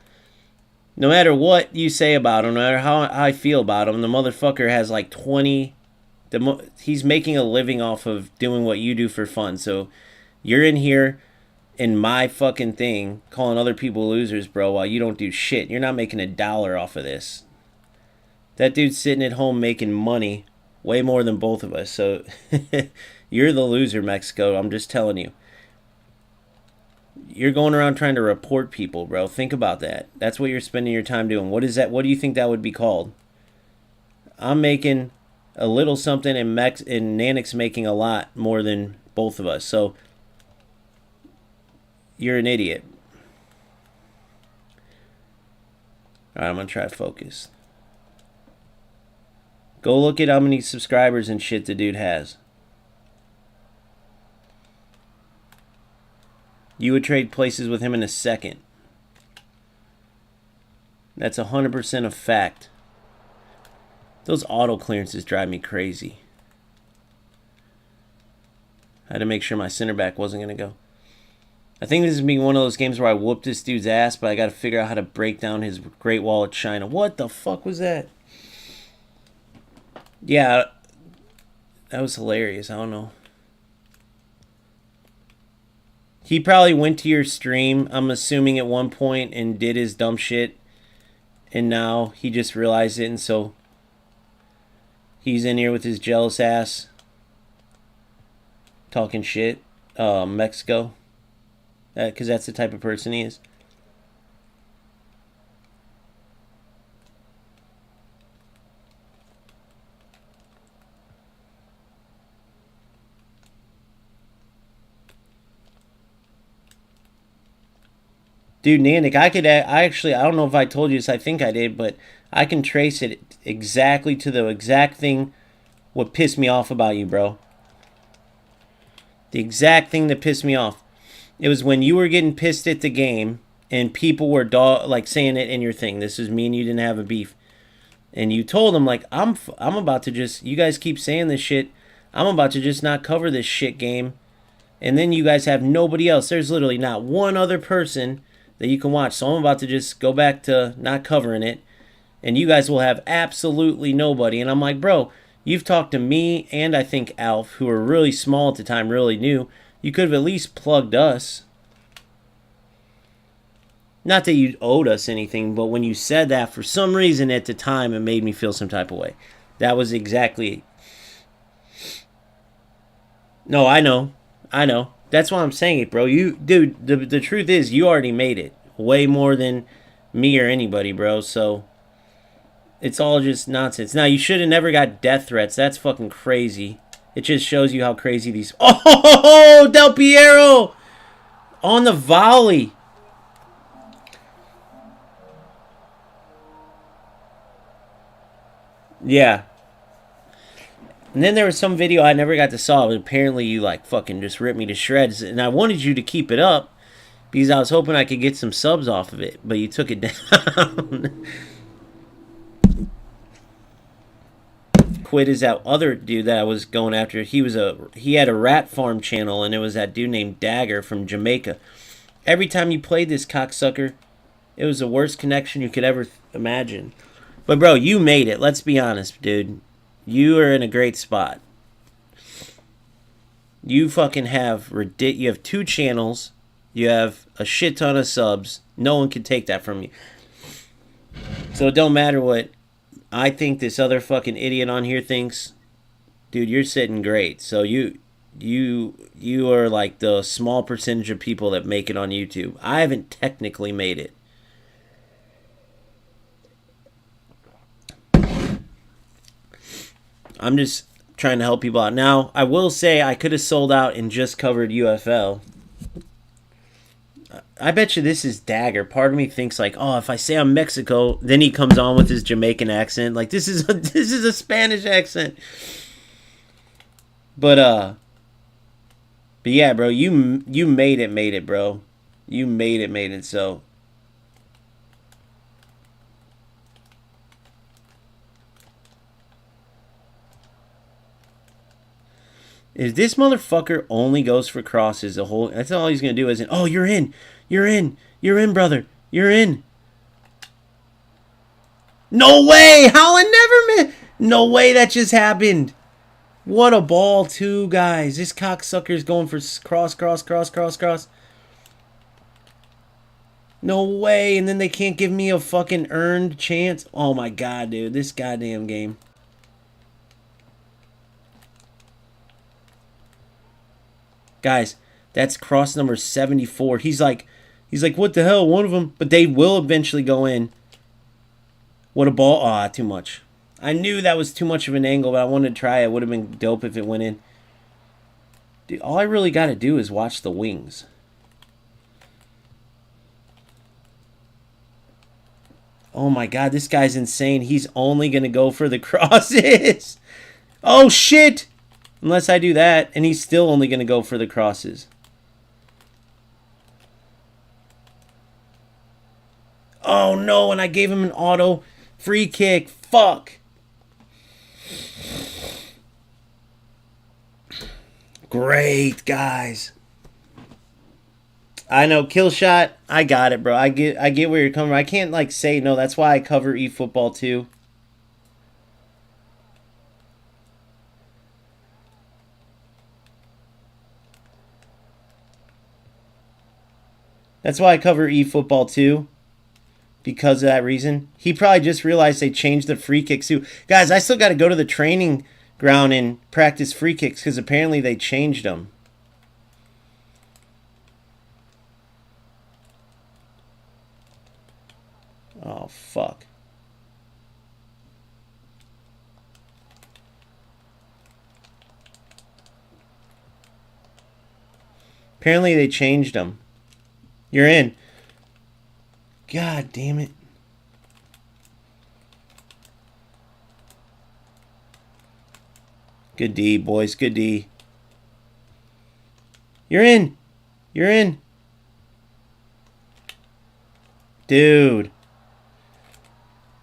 No matter what you say about him, no matter how I feel about him, the motherfucker has like 20... he's making a living off of doing what you do for fun. So you're in here in my fucking thing calling other people losers, bro, while you don't do shit. You're not making $1 off of this. That dude's sitting at home making money way more than both of us. So you're the loser, Mexico. I'm just telling you. You're going around trying to report people, bro. Think about that. That's what you're spending your time doing. What is that? What do you think that would be called? I'm making a little something, and Nanik's making a lot more than both of us. So you're an idiot. All right, I'm going to try to focus. Go look at how many subscribers and shit the dude has. You would trade places with him in a second. That's 100% a fact. Those auto clearances drive me crazy. I had to make sure my center back wasn't going to go. I think this is being one of those games where I whooped this dude's ass, but I got to figure out how to break down his Great Wall of China. What the fuck was that? Yeah, that was hilarious. I don't know. He probably went to your stream, I'm assuming, at one point and did his dumb shit. And now he just realized it, and so he's in here with his jealous ass talking shit. Mexico. Because that's the type of person he is. Dude, Nanik, I don't know if I told you this, I think I did, but I can trace it exactly to the exact thing what pissed me off about you, bro. The exact thing that pissed me off. It was when you were getting pissed at the game and people were like saying it in your thing. This is me and you didn't have a beef. And you told them like I'm about to just, you guys keep saying this shit. I'm about to just not cover this shit game. And then you guys have nobody else. There's literally not one other person that you can watch. So I'm about to just go back to not covering it. And you guys will have absolutely nobody. And I'm like, bro, you've talked to me and I think Alf, who were really small at the time, really new. You could have at least plugged us. Not that you owed us anything, but when you said that, for some reason at the time, it made me feel some type of way. That was exactly... No, I know. That's why I'm saying it, bro. Dude, the truth is, you already made it. Way more than me or anybody, bro. So, it's all just nonsense. Now, you should have never got death threats. That's fucking crazy. It just shows you how crazy these... Oh, Del Piero! On the volley. Yeah. And then there was some video I never got to saw, but apparently you like fucking just ripped me to shreds. And I wanted you to keep it up because I was hoping I could get some subs off of it, but you took it down. Quit is that other dude that I was going after. He had a rat farm channel, and it was that dude named Dagger from Jamaica. Every time you played this cocksucker, it was the worst connection you could ever imagine. But bro, you made it. Let's be honest, dude. You are in a great spot. You fucking have you have 2 channels. You have a shit ton of subs. No one can take that from you. So it don't matter what I think this other fucking idiot on here thinks. Dude, you're sitting great. So you are like the small percentage of people that make it on YouTube. I haven't technically made it. I'm just trying to help people out. Now, I will say I could have sold out and just covered UFL. I bet you this is Dagger. Part of me thinks like, oh, if I say I'm Mexico, then he comes on with his Jamaican accent. Like this is a Spanish accent. But yeah, bro, you made it, bro. You made it. So if this motherfucker only goes for crosses the whole... That's all he's going to do isn't... Oh, you're in, brother. You're in. No way! How I never... No way that just happened. What a ball, too, guys. This cocksucker's going for cross. No way. And then they can't give me a fucking earned chance. Oh, my God, dude. This goddamn game. Guys, that's cross number 74. He's like, what the hell? One of them. But they will eventually go in. What a ball. Ah, too much. I knew that was too much of an angle, but I wanted to try it. It would have been dope if it went in. Dude, all I really got to do is watch the wings. Oh my God, this guy's insane. He's only going to go for the crosses. Oh shit. Unless I do that, and he's still only going to go for the crosses. Oh, no, and I gave him an auto free kick. Fuck. Great, guys. I know, kill shot. I got it, bro. I get where you're coming from. I can't, like, say, no, that's why I cover eFootball too. That's why I cover eFootball too. Because of that reason. He probably just realized they changed the free kicks too. Guys, I still got to go to the training ground and practice free kicks because apparently they changed them. Oh, fuck. Apparently they changed them. You're in. God damn it. Good D, boys. Good D. You're in. You're in. Dude.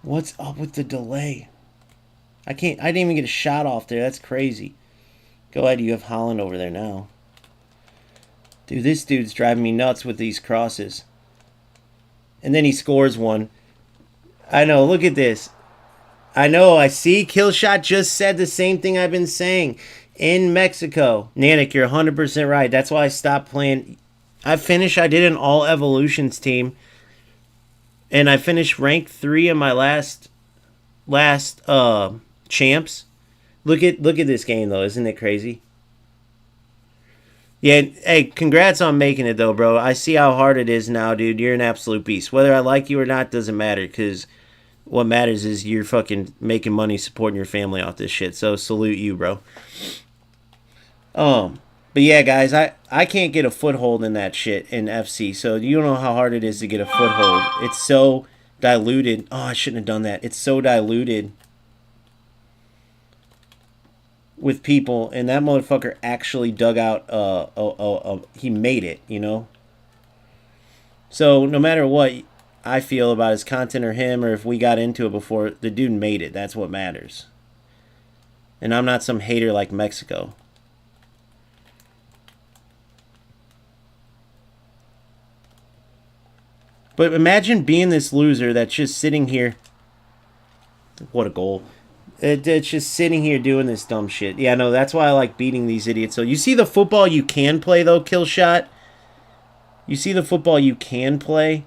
What's up with the delay? I didn't even get a shot off there. That's crazy. Go ahead. You have Holland over there now. Dude, this dude's driving me nuts with these crosses. And then he scores one. I know. Look at this. I know. I see. Killshot just said the same thing I've been saying. In Mexico. Nanik, you're 100% right. That's why I stopped playing. I did an all evolutions team. And I finished rank 3 in my last champs. Look at this game though. Isn't it crazy? Yeah, hey, congrats on making it though, bro. I see how hard it is now, dude. You're an absolute beast. Whether I like you or not doesn't matter, because what matters is you're fucking making money supporting your family off this shit. So salute you, bro. But yeah, guys, I can't get a foothold in that shit in FC. So you don't know how hard it is to get a foothold. It's so diluted. Oh, I shouldn't have done that. It's so diluted with people, and that motherfucker actually dug out he made it, you know? So no matter what I feel about his content or him, or if we got into it before, the dude made it. That's what matters. And I'm not some hater like Mexico. But imagine being this loser that's just sitting here. What a goal. It's just sitting here doing this dumb shit. Yeah, no, that's why I like beating these idiots. So you see the football you can play, though, Killshot? You see the football you can play?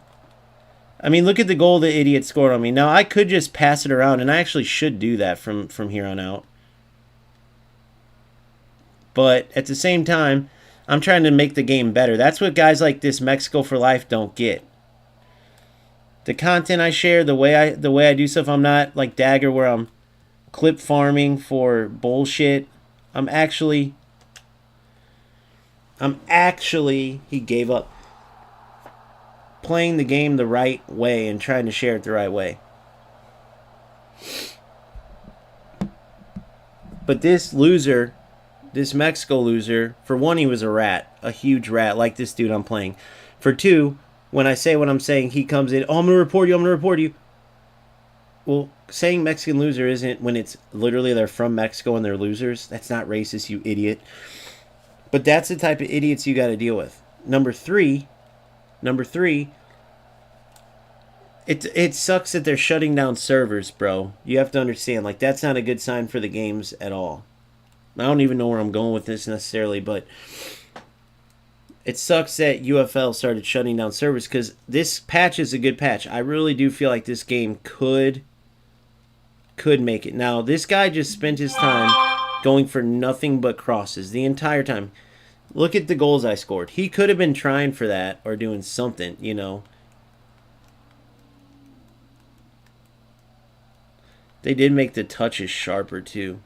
I mean, look at the goal the idiot scored on me. Now, I could just pass it around, and I actually should do that from here on out. But at the same time, I'm trying to make the game better. That's what guys like this Mexico for Life don't get. The content I share, the way I do stuff, I'm not like Dagger where I'm clip farming for bullshit. I'm actually, he gave up, playing the game the right way and trying to share it the right way. But this loser, this Mexico loser, for one, he was a rat, a huge rat, like this dude I'm playing. For two, when I say what I'm saying, he comes in, oh, I'm going to report you, I'm going to report you. Well, saying Mexican loser isn't when it's literally they're from Mexico and they're losers. That's not racist, you idiot. But that's the type of idiots you got to deal with. Number three, it sucks that they're shutting down servers, bro. You have to understand, like, that's not a good sign for the games at all. I don't even know where I'm going with this necessarily, but it sucks that UFL started shutting down servers, because this patch is a good patch. I really do feel like this game could make it. Now, this guy just spent his time going for nothing but crosses the entire time. Look at the goals I scored. He could have been trying for that or doing something, you know. They did make the touches sharper, too.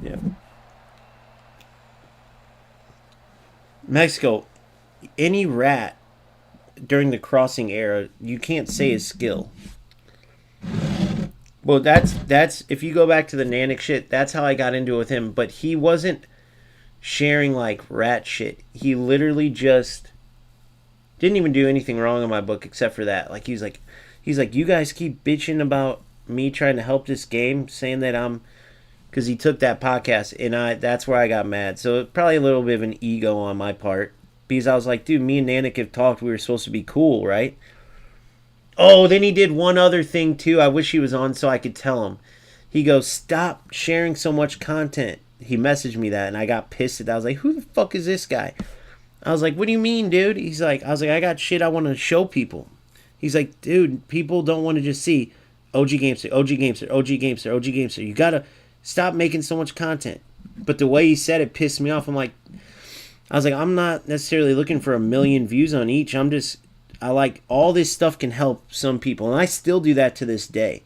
Yeah. Mexico, any rat during the crossing era, you can't say his skill. Well, that's if you go back to the Nanik shit, that's how I got into it with him. But he wasn't sharing like rat shit. He literally just didn't even do anything wrong in my book except for that. Like he's like, you guys keep bitching about me trying to help this game, saying that I'm, because he took that podcast, and that's where I got mad. So probably a little bit of an ego on my part, because I was like, dude, me and Nanik have talked. We were supposed to be cool, right? Oh, then he did one other thing too. I wish he was on so I could tell him. He goes, stop sharing so much content. He messaged me that, and I got pissed at that. I was like, who the fuck is this guy? I was like, what do you mean, dude? He's like, I was like, I got shit I want to show people. He's like, dude, people don't want to just see OG Gamester, OG Gamester, OG Gamester, OG Gamester. You got to stop making so much content. But the way he said it pissed me off. I'm like, I was like, I'm not necessarily looking for 1 million views on each. I like all this stuff can help some people. And I still do that to this day.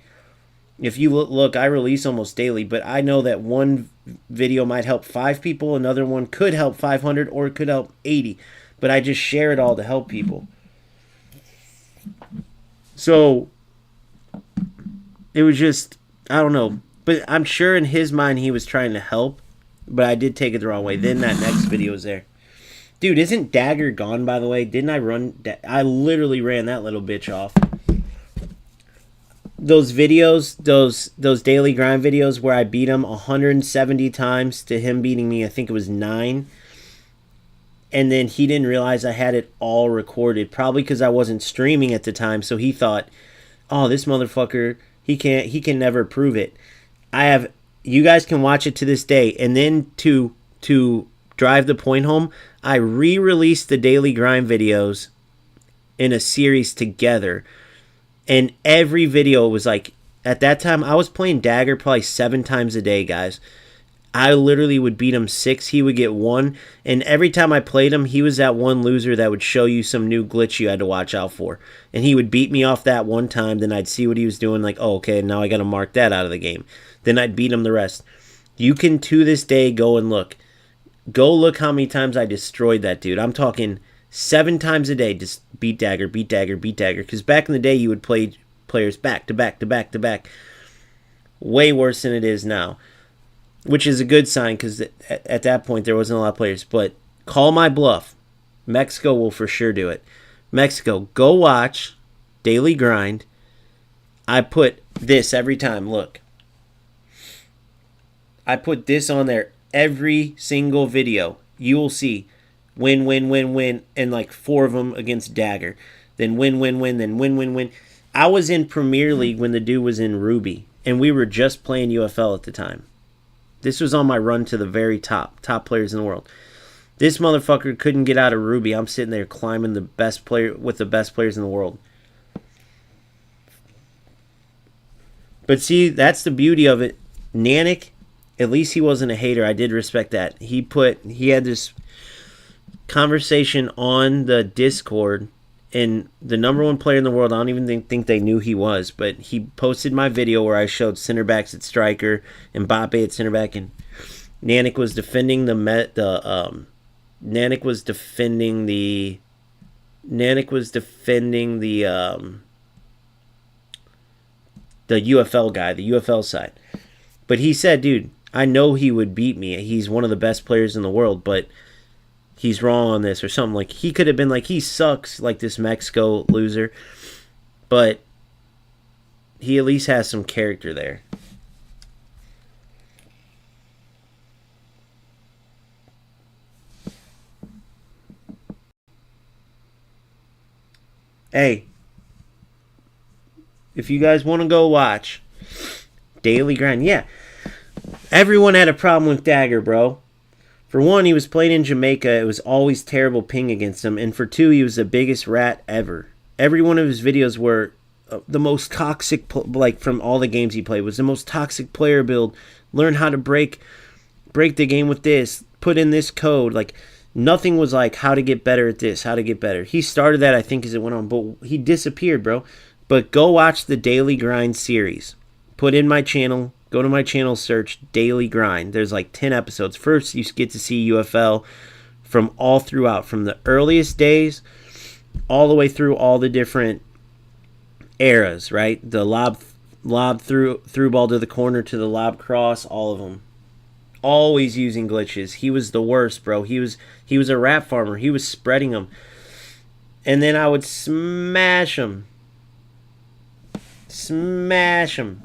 If you look, I release almost daily, but I know that one video might help 5 people, another one could help 500, or it could help 80. But I just share it all to help people. So it was just, I don't know. But I'm sure in his mind he was trying to help, but I did take it the wrong way. Then that next video was there. Dude, isn't Dagger gone, by the way? Didn't I run? I literally ran that little bitch off. Those videos, those daily grind videos where I beat him 170 times to him beating me, I think it was 9. And then he didn't realize I had it all recorded. Probably because I wasn't streaming at the time, so he thought, oh, this motherfucker, he can never prove it. You guys can watch it to this day. And then to drive the point home, I re-released the daily grind videos in a series together. And every video was like, at that time, I was playing Dagger probably 7 times a day, guys. I literally would beat him 6, he would get 1. And every time I played him, he was that one loser that would show you some new glitch you had to watch out for. And he would beat me off that one time, then I'd see what he was doing, like, oh, okay, now I got to mark that out of the game. Then I'd beat him the rest. You can, to this day, go and look. Go look how many times I destroyed that dude. I'm talking 7 times a day, just beat Dagger, beat Dagger, beat Dagger. Because back in the day, you would play players back to back to back to back. Way worse than it is now. Which is a good sign, because at that point, there wasn't a lot of players. But call my bluff. Mexico will for sure do it. Mexico, go watch Daily Grind. I put this every time. Look. I put this on there every single video. You will see win, win, win, win, and like 4 of them against Dagger. Then win, win, win, then win, win, win. I was in Premier League when the dude was in Ruby, and we were just playing UFL at the time. This was on my run to the very top players in the world. This motherfucker couldn't get out of Ruby. I'm sitting there climbing the best player with the best players in the world. But see, that's the beauty of it. Nanik, at least he wasn't a hater. I did respect that. He had this conversation on the Discord, and the #1 player in the world, I don't even think they knew he was, but he posted my video where I showed center backs at striker and Mbappe at center back, and Nanik was defending the UFL guy, the UFL side. But he said, dude, I know he would beat me. He's one of the best players in the world, but he's wrong on this or something. Like, he could have been like, he sucks, like this Mexico loser, but he at least has some character there. Hey, if you guys want to go watch Daily Grind, yeah, everyone had a problem with Dagger, bro. For one, he was playing in Jamaica. It was always terrible ping against him. And for 2, he was the biggest rat ever. Every one of his videos were the most toxic, like from all the games he played, was the most toxic player build. Learn how to break the game with this. Put in this code. Like, nothing was like how to get better at this, how to get better. He started that, I think, as it went on. But he disappeared, bro. But go watch the Daily Grind series. Put in my channel. Go to my channel, search Daily Grind. There's like 10 episodes. First, you get to see UFL from all throughout, from the earliest days all the way through all the different eras, right? The lob through ball to the corner to the lob cross, all of them. Always using glitches. He was the worst, bro. He was a rat farmer. He was spreading them. And then I would smash him. Smash him.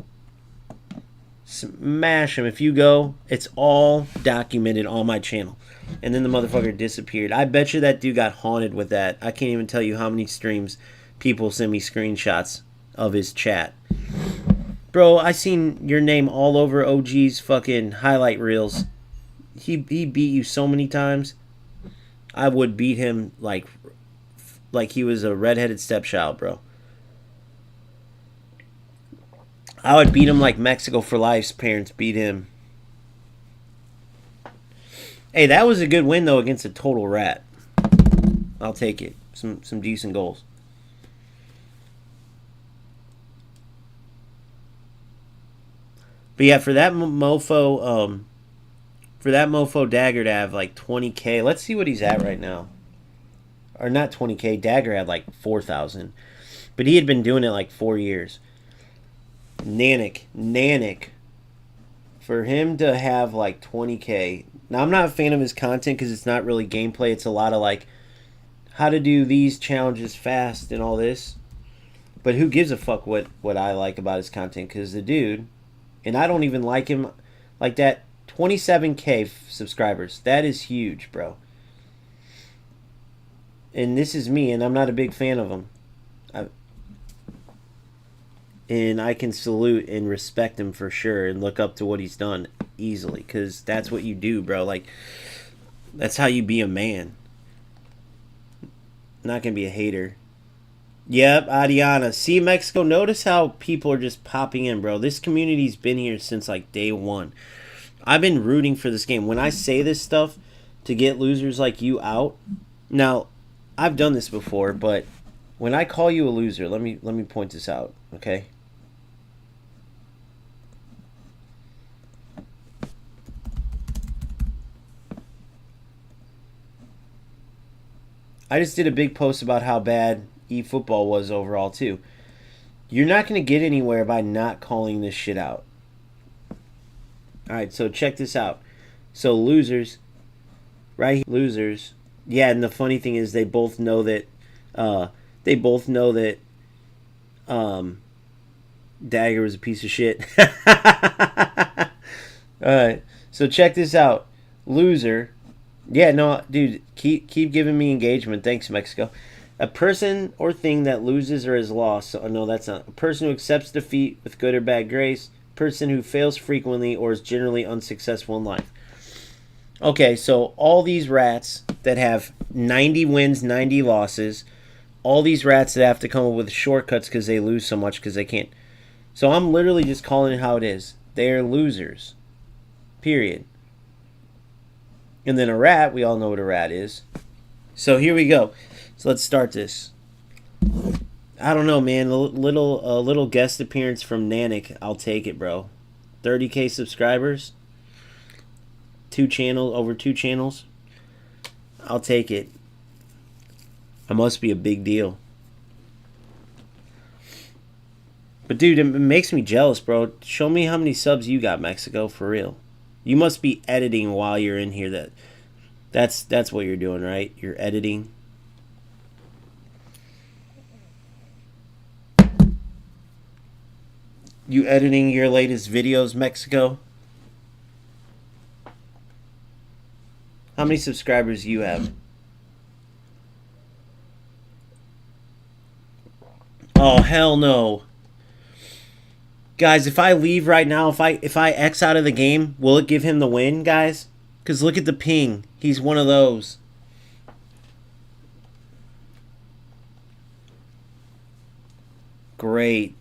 Smash him. If you go, it's all documented on my channel. And then the motherfucker disappeared. I bet you that dude got haunted with that. I can't even tell you how many streams people send me screenshots of his chat. Bro, I seen your name all over OG's fucking highlight reels. He beat you so many times. I would beat him like he was a redheaded stepchild, bro. I would beat him like Mexico for Life's parents beat him. Hey, that was a good win though against a total rat. I'll take it. Some decent goals. But yeah, for that mofo Dagger to have like 20K. Let's see what he's at right now. Or not 20K. Dagger had like 4,000, but he had been doing it like 4 years. Nanik, for him to have like 20K. Now I'm not a fan of his content because it's not really gameplay. It's a lot of like how to do these challenges fast and all this. But who gives a fuck what I like about his content? Because the dude, and I don't even like him like that. 27K subscribers. That is huge, bro. And this is me, and I'm not a big fan of him. And I can salute and respect him for sure and look up to what he's done easily because that's what you do, bro. Like, that's how you be a man. Not gonna be a hater. Yep, Adiana. See, Mexico, notice how people are just popping in, bro. This community's been here since like day one. I've been rooting for this game. When I say this stuff to get losers like you out, now I've done this before, but when I call you a loser, let me point this out, okay? I just did a big post about how bad eFootball was overall too. You're not going to get anywhere by not calling this shit out. Alright, so check this out. So losers, right here, losers. Yeah, and the funny thing is they both know that Dagger was a piece of shit. Alright, so check this out. Loser. Yeah, no, dude, keep giving me engagement. Thanks, Mexico. A person or thing that loses or is lost. So, no, that's not. A person who accepts defeat with good or bad grace. Person who fails frequently or is generally unsuccessful in life. Okay, so all these rats that have 90 wins, 90 losses, all these rats that have to come up with shortcuts because they lose so much because they can't. So I'm literally just calling it how it is. They are losers. Period. And then a rat, we all know what a rat is. So here we go. So let's start this. I don't know, man. A little guest appearance from Nanik. I'll take it, bro. 30K subscribers. Over 2 channels. I'll take it. It must be a big deal. But dude, it makes me jealous, bro. Show me how many subs you got, Mexico, for real. You must be editing while you're in here. That's what you're doing, right? You're editing. You editing your latest videos, Mexico? How many subscribers do you have? Oh, hell no. Guys, if I leave right now, if I X out of the game, will it give him the win, guys? Because look at the ping. He's one of those. Great.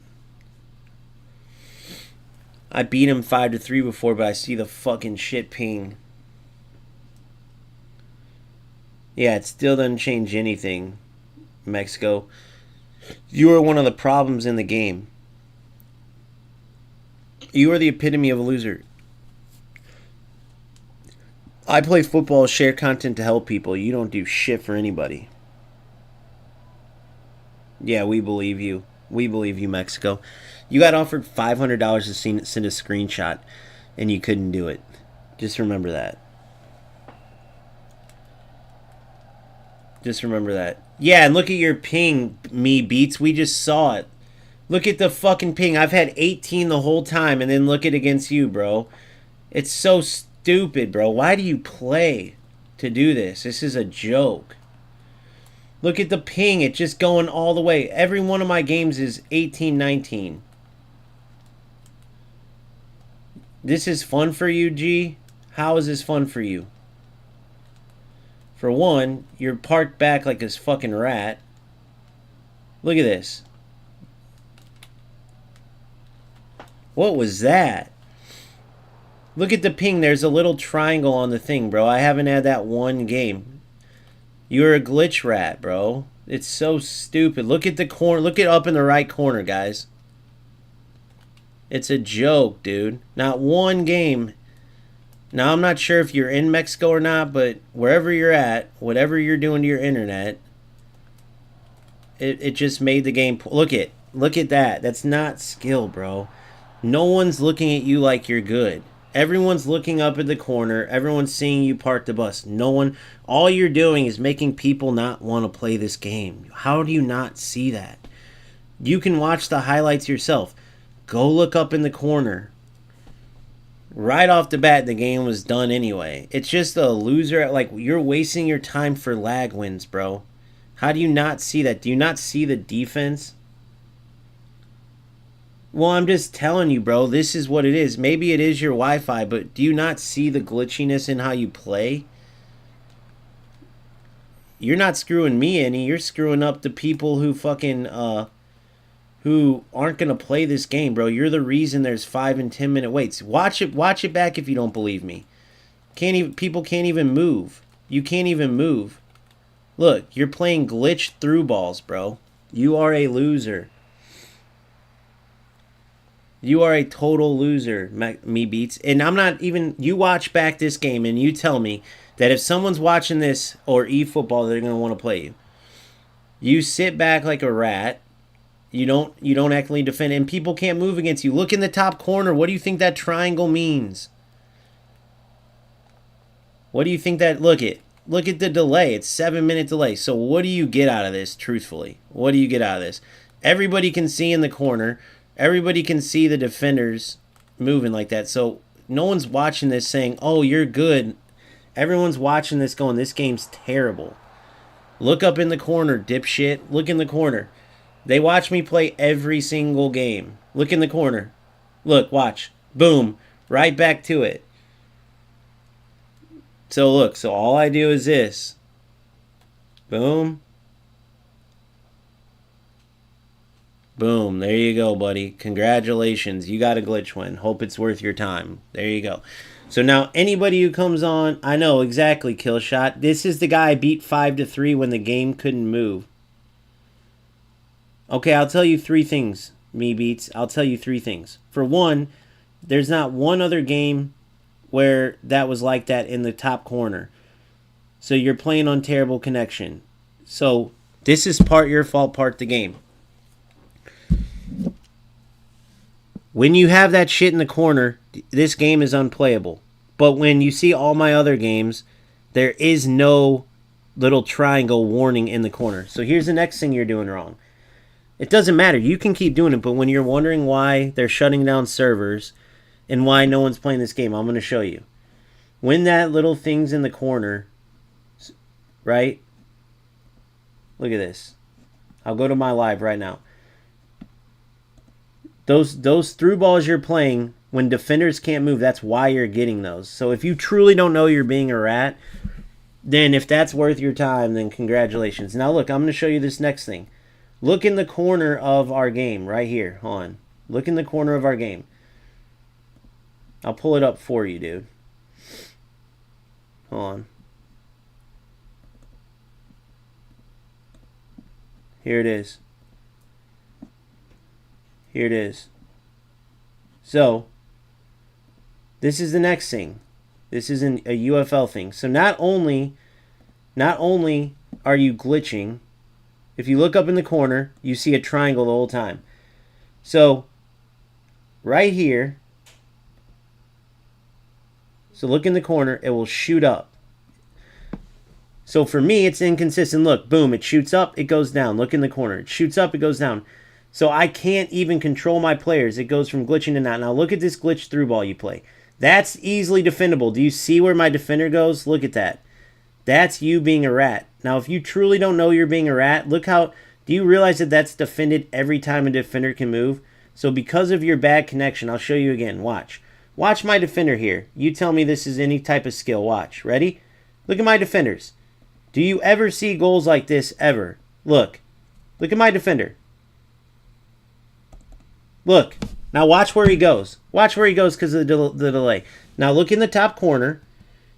I beat him 5-3 before, but I see the fucking shit ping. Yeah, it still doesn't change anything, Mexico. You are one of the problems in the game. You are the epitome of a loser. I play football, share content to help people. You don't do shit for anybody. Yeah, we believe you. We believe you, Mexico. You got offered $500 to send a screenshot, and you couldn't do it. Just remember that. Just remember that. Yeah, and look at your ping, me beats. We just saw it. Look at the fucking ping. I've had 18 the whole time, and then look at against you, bro. It's so stupid, bro. Why do you play to do this? This is a joke. Look at the ping. It's just going all the way. Every one of my games is 18, 19. This is fun for you, G? How is this fun for you? For one, you're parked back like this fucking rat. Look at this. What was that? Look at the ping. There's a little triangle on the thing, bro. I haven't had that one game. You're a glitch rat, bro. It's so stupid. Look at the corner. Look at up in the right corner, guys. It's a joke, dude. Not one game. Now, I'm not sure if you're in Mexico or not, but wherever you're at, whatever you're doing to your internet, it just made the game. Look at that. That's not skill, bro. No one's looking at you like you're good. Everyone's looking up at the corner. Everyone's seeing you park the bus. No one. All you're doing is making people not want to play this game. How do you not see that? You can watch the highlights yourself. Go look up in the corner. Right off the bat, the game was done anyway. It's just a loser. Like, you're wasting your time for lag wins, bro. How do you not see that? Do you not see the defense? Well, I'm just telling you, bro. This is what it is. Maybe it is your Wi-Fi, but do you not see the glitchiness in how you play? You're not screwing me any. You're screwing up the people who fucking, who aren't going to play this game, bro. You're the reason there's 5 and 10 minute waits. Watch it back if you don't believe me. People can't even move. You can't even move. Look, you're playing glitch through balls, bro. You are a loser. You are a total loser, me beats. And I'm not even, you watch back this game and you tell me that if someone's watching this or eFootball, they're going to want to play you. You sit back like a rat. You don't actively defend, and people can't move against you. Look in the top corner. What do you think that triangle means? What do you think that, look at the delay. It's 7-minute delay. So what do you get out of this, truthfully? What do you get out of this? Everybody can see in the corner. Everybody can see the defenders moving like that. So no one's watching this saying, oh, you're good. Everyone's watching this going, this game's terrible. Look up in the corner, dipshit. Look in the corner. They watch me play every single game. Look in the corner. Look, watch. Boom. Right back to it. So look, so all I do is this. Boom. Boom. There you go, buddy. Congratulations. You got a glitch win. Hope it's worth your time. There you go. So now anybody who comes on, I know exactly, Killshot. This is the guy I beat 5-3 when the game couldn't move. Okay, I'll tell you 3 things, me beats. I'll tell you 3 things. For one, there's not one other game where that was like that in the top corner. So you're playing on terrible connection. So this is part your fault, part the game. When you have that shit in the corner, this game is unplayable. But when you see all my other games, there is no little triangle warning in the corner. So here's the next thing you're doing wrong. It doesn't matter. You can keep doing it, but when you're wondering why they're shutting down servers and why no one's playing this game, I'm going to show you. When that little thing's in the corner, right? Look at this. I'll go to my live right now. Those through balls you're playing, when defenders can't move, that's why you're getting those. So if you truly don't know you're being a rat, then if that's worth your time, then congratulations. Now look, I'm going to show you this next thing. Look in the corner of our game right here. Hold on. Look in the corner of our game. I'll pull it up for you, dude. Hold on. Here it is. Here it is. So, this is the next thing. This is a UFL thing. So not only are you glitching, if you look up in the corner, you see a triangle the whole time. So, right here, so look in the corner, it will shoot up. So for me, it's inconsistent. Look, boom, it shoots up, it goes down. Look in the corner. It shoots up, it goes down. So I can't even control my players. It goes from glitching to not. Now look at this glitch through ball you play. That's easily defendable. Do you see where my defender goes? Look at that. That's you being a rat. Now, if you truly don't know you're being a rat, look how... Do you realize that that's defended every time a defender can move? So because of your bad connection, I'll show you again. Watch. Watch my defender here. You tell me this is any type of skill. Watch. Ready? Look at my defenders. Do you ever see goals like this ever? Look. Look at my defender. Look. Now watch where he goes. Watch where he goes because of the delay. Now look in the top corner.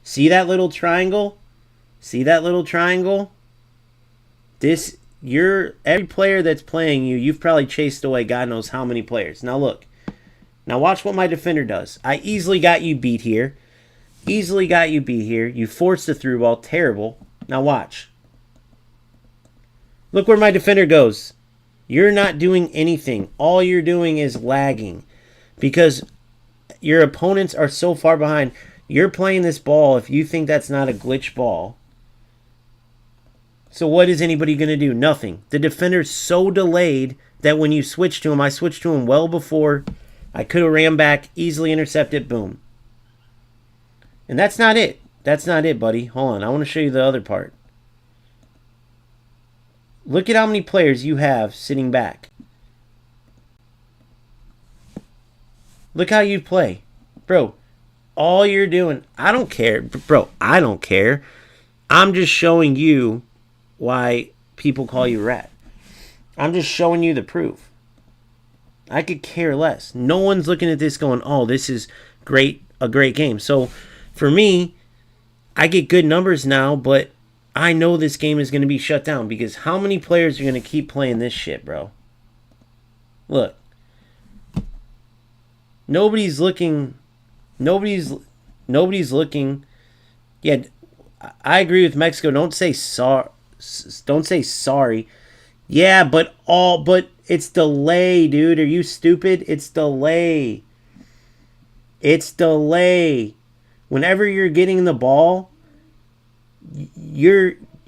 See that little triangle? See that little triangle? Every player that's playing you, you've probably chased away God knows how many players. Now look. Now watch what my defender does. I easily got you beat here. Easily got you beat here. You forced the through ball. Terrible. Now watch. Look where my defender goes. You're not doing anything. All you're doing is lagging because your opponents are so far behind. You're playing this ball if you think that's not a glitch ball. So what is anybody going to do? Nothing. The defender's so delayed that when you switch to him, I switched to him well before. I could have ran back, easily intercepted, boom. And that's not it. That's not it, buddy. Hold on. I want to show you the other part. Look at how many players you have sitting back. Look how you play. Bro, all you're doing, I don't care. Bro, I don't care. I'm just showing you why people call you rat. I'm just showing you the proof. I could care less. No one's looking at this going, oh, this is great, a great game. So for me, I get good numbers now, but I know this game is going to be shut down because how many players are going to keep playing this shit, bro? Look. Nobody's looking. Nobody's looking. Yeah, I agree with Mexico. Don't say sorry. Don't say sorry. Yeah, but it's delay, dude. Are you stupid? It's delay. It's delay. Whenever you're getting the ball,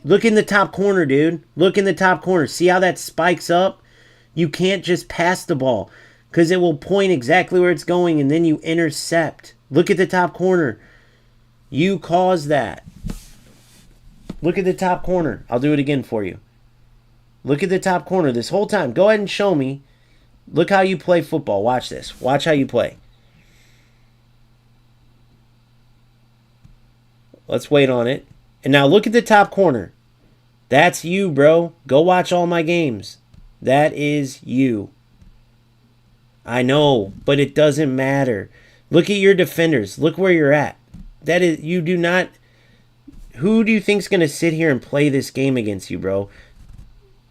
look in the top corner, dude. Look in the top corner. See how that spikes up? You can't just pass the ball because it will point exactly where it's going and then you intercept. Look at the top corner. You caused that. Look at the top corner. I'll do it again for you. Look at the top corner this whole time. Go ahead and show me. Look how you play football. Watch this. Watch how you play. Let's wait on it. And now look at the top corner. That's you, bro. Go watch all my games. That is you. I know, but it doesn't matter. Look at your defenders. Look where you're at. That is, you do not. Who do you think's going to sit here and play this game against you, bro?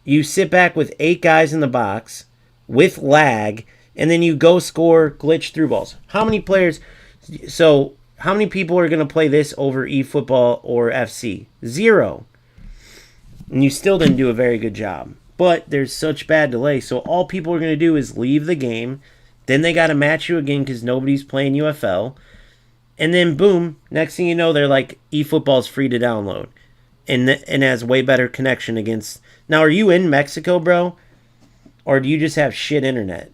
You sit back with 8 guys in the box with lag, and then you go score glitch through balls. How many players? So how many people are going to play this over eFootball or FC? 0. And you still didn't do a very good job. But there's such bad delay, so all people are going to do is leave the game. Then they got to match you again because nobody's playing UFL. And then, boom, next thing you know, they're like, eFootball's free to download. And has way better connection against... Now, are you in Mexico, bro? Or do you just have shit internet?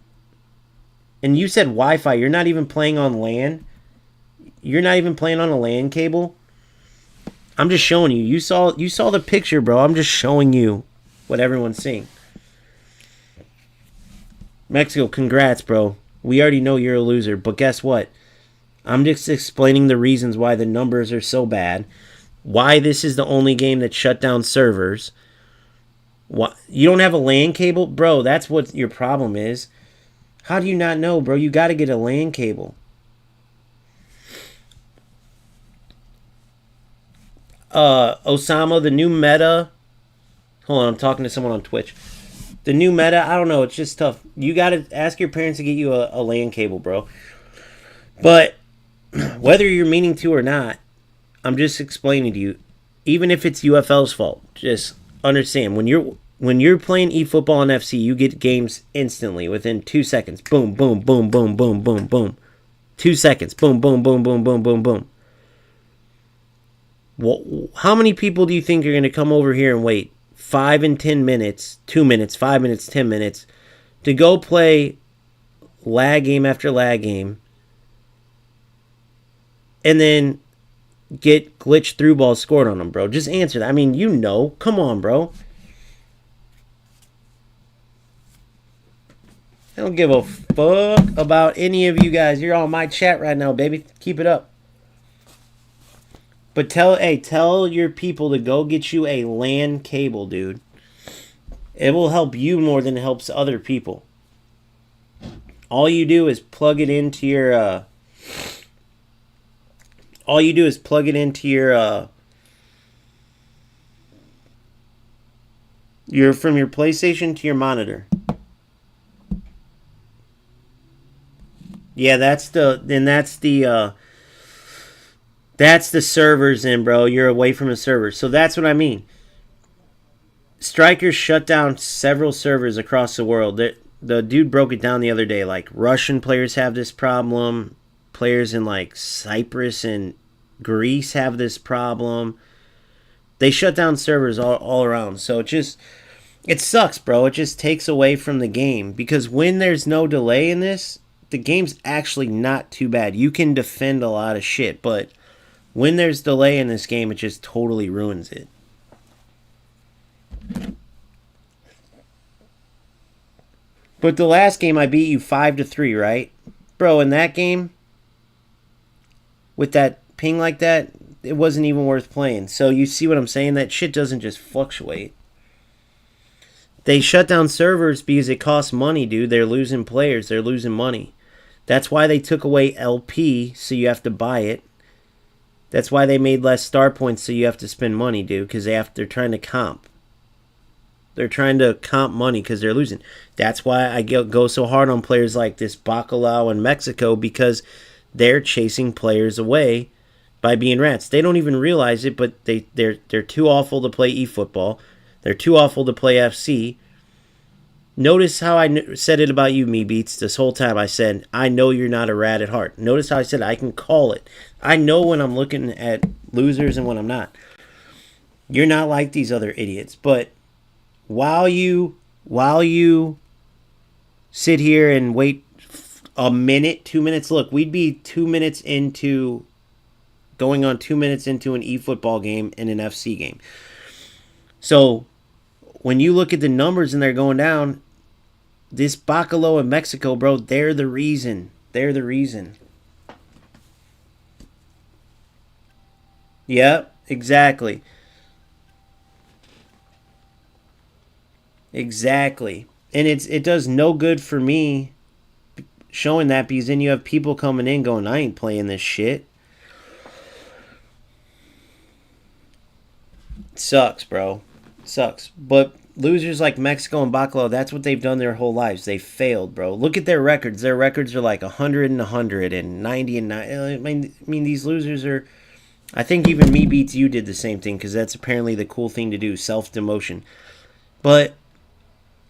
And you said Wi-Fi. You're not even playing on LAN? You're not even playing on a LAN cable? I'm just showing you. You saw the picture, bro. I'm just showing you what everyone's seeing. Mexico, congrats, bro. We already know you're a loser. But guess what? I'm just explaining the reasons why the numbers are so bad. Why this is the only game that shut down servers. Why, you don't have a LAN cable? Bro, that's what your problem is. How do you not know, bro? You got to get a LAN cable. Osama, the new meta. Hold on, I'm talking to someone on Twitch. The new meta, I don't know. It's just tough. You got to ask your parents to get you a LAN cable, bro. But whether you're meaning to or not, I'm just explaining to you, even if it's UFL's fault, just understand when you're playing eFootball and FC, you get games instantly within 2 seconds. Boom, boom, boom, boom, boom, boom, boom. 2 seconds. Boom, boom, boom, boom, boom, boom, boom. Well, how many people do you think are going to come over here and wait 5 and 10 minutes, 2 minutes, 5 minutes, 10 minutes to go play lag game after lag game and then get glitch through balls scored on them, bro? Just answer that. I mean, you know. Come on, bro. I don't give a fuck about any of you guys. You're on my chat right now, baby. Keep it up. But tell your people to go get you a LAN cable, dude. It will help you more than it helps other people. All you do is plug it into your all you do is plug it into your from your PlayStation to your monitor. Yeah, that's the servers in, bro. You're away from the servers. So that's what I mean. Strikers shut down several servers across the world. The dude broke it down the other day. Like, Russian players have this problem. Players in, like, Cyprus and Greece have this problem. They shut down servers all around. So it sucks, bro. It just takes away from the game. Because when there's no delay in this, the game's actually not too bad. You can defend a lot of shit. But when there's delay in this game, it just totally ruins it. But the last game I beat you 5-3, right? Bro, in that game, with that ping like that, it wasn't even worth playing. So you see what I'm saying? That shit doesn't just fluctuate. They shut down servers because it costs money, dude. They're losing players. They're losing money. That's why they took away LP, so you have to buy it. That's why they made less star points, so you have to spend money, dude, because they're trying to comp. They're trying to comp money because they're losing. That's why I go so hard on players like this Bacalao in Mexico, because they're chasing players away by being rats. They don't even realize it, but they're too awful to play eFootball. They're too awful to play FC. Notice how I said it about you, Me Beats, this whole time. I said, I know you're not a rat at heart. Notice how I said I can call it. I know when I'm looking at losers and when I'm not. You're not like these other idiots, but while you sit here and wait a minute, 2 minutes, look, we'd be 2 minutes into going on 2 minutes into an eFootball game and an FC game. So when you look at the numbers and they're going down, this Bacalao in Mexico, bro, they're the reason. They're the reason. Yep, exactly. Exactly. And it does no good for me showing that, because then you have people coming in going, I ain't playing this shit. It sucks, bro. It sucks. But losers like Mexico and Bacalao, that's what they've done their whole lives. They failed, bro. Look at their records. Their records are like 100 and 100 and 90 and 90. I mean, these losers are... I think even Me Beats You did the same thing, because that's apparently the cool thing to do, self-demotion. But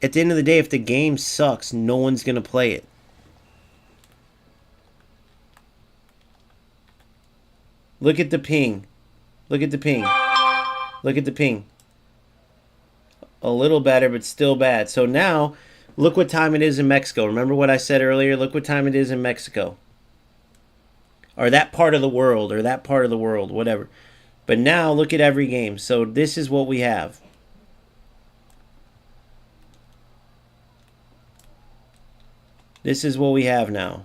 at the end of the day, if the game sucks, no one's going to play it. Look at the ping. Look at the ping. Look at the ping. A little better, but still bad. So now, look what time it is in Mexico. Remember what I said earlier? Look what time it is in Mexico. Or that part of the world, whatever. But now, look at every game. So this is what we have. This is what we have now.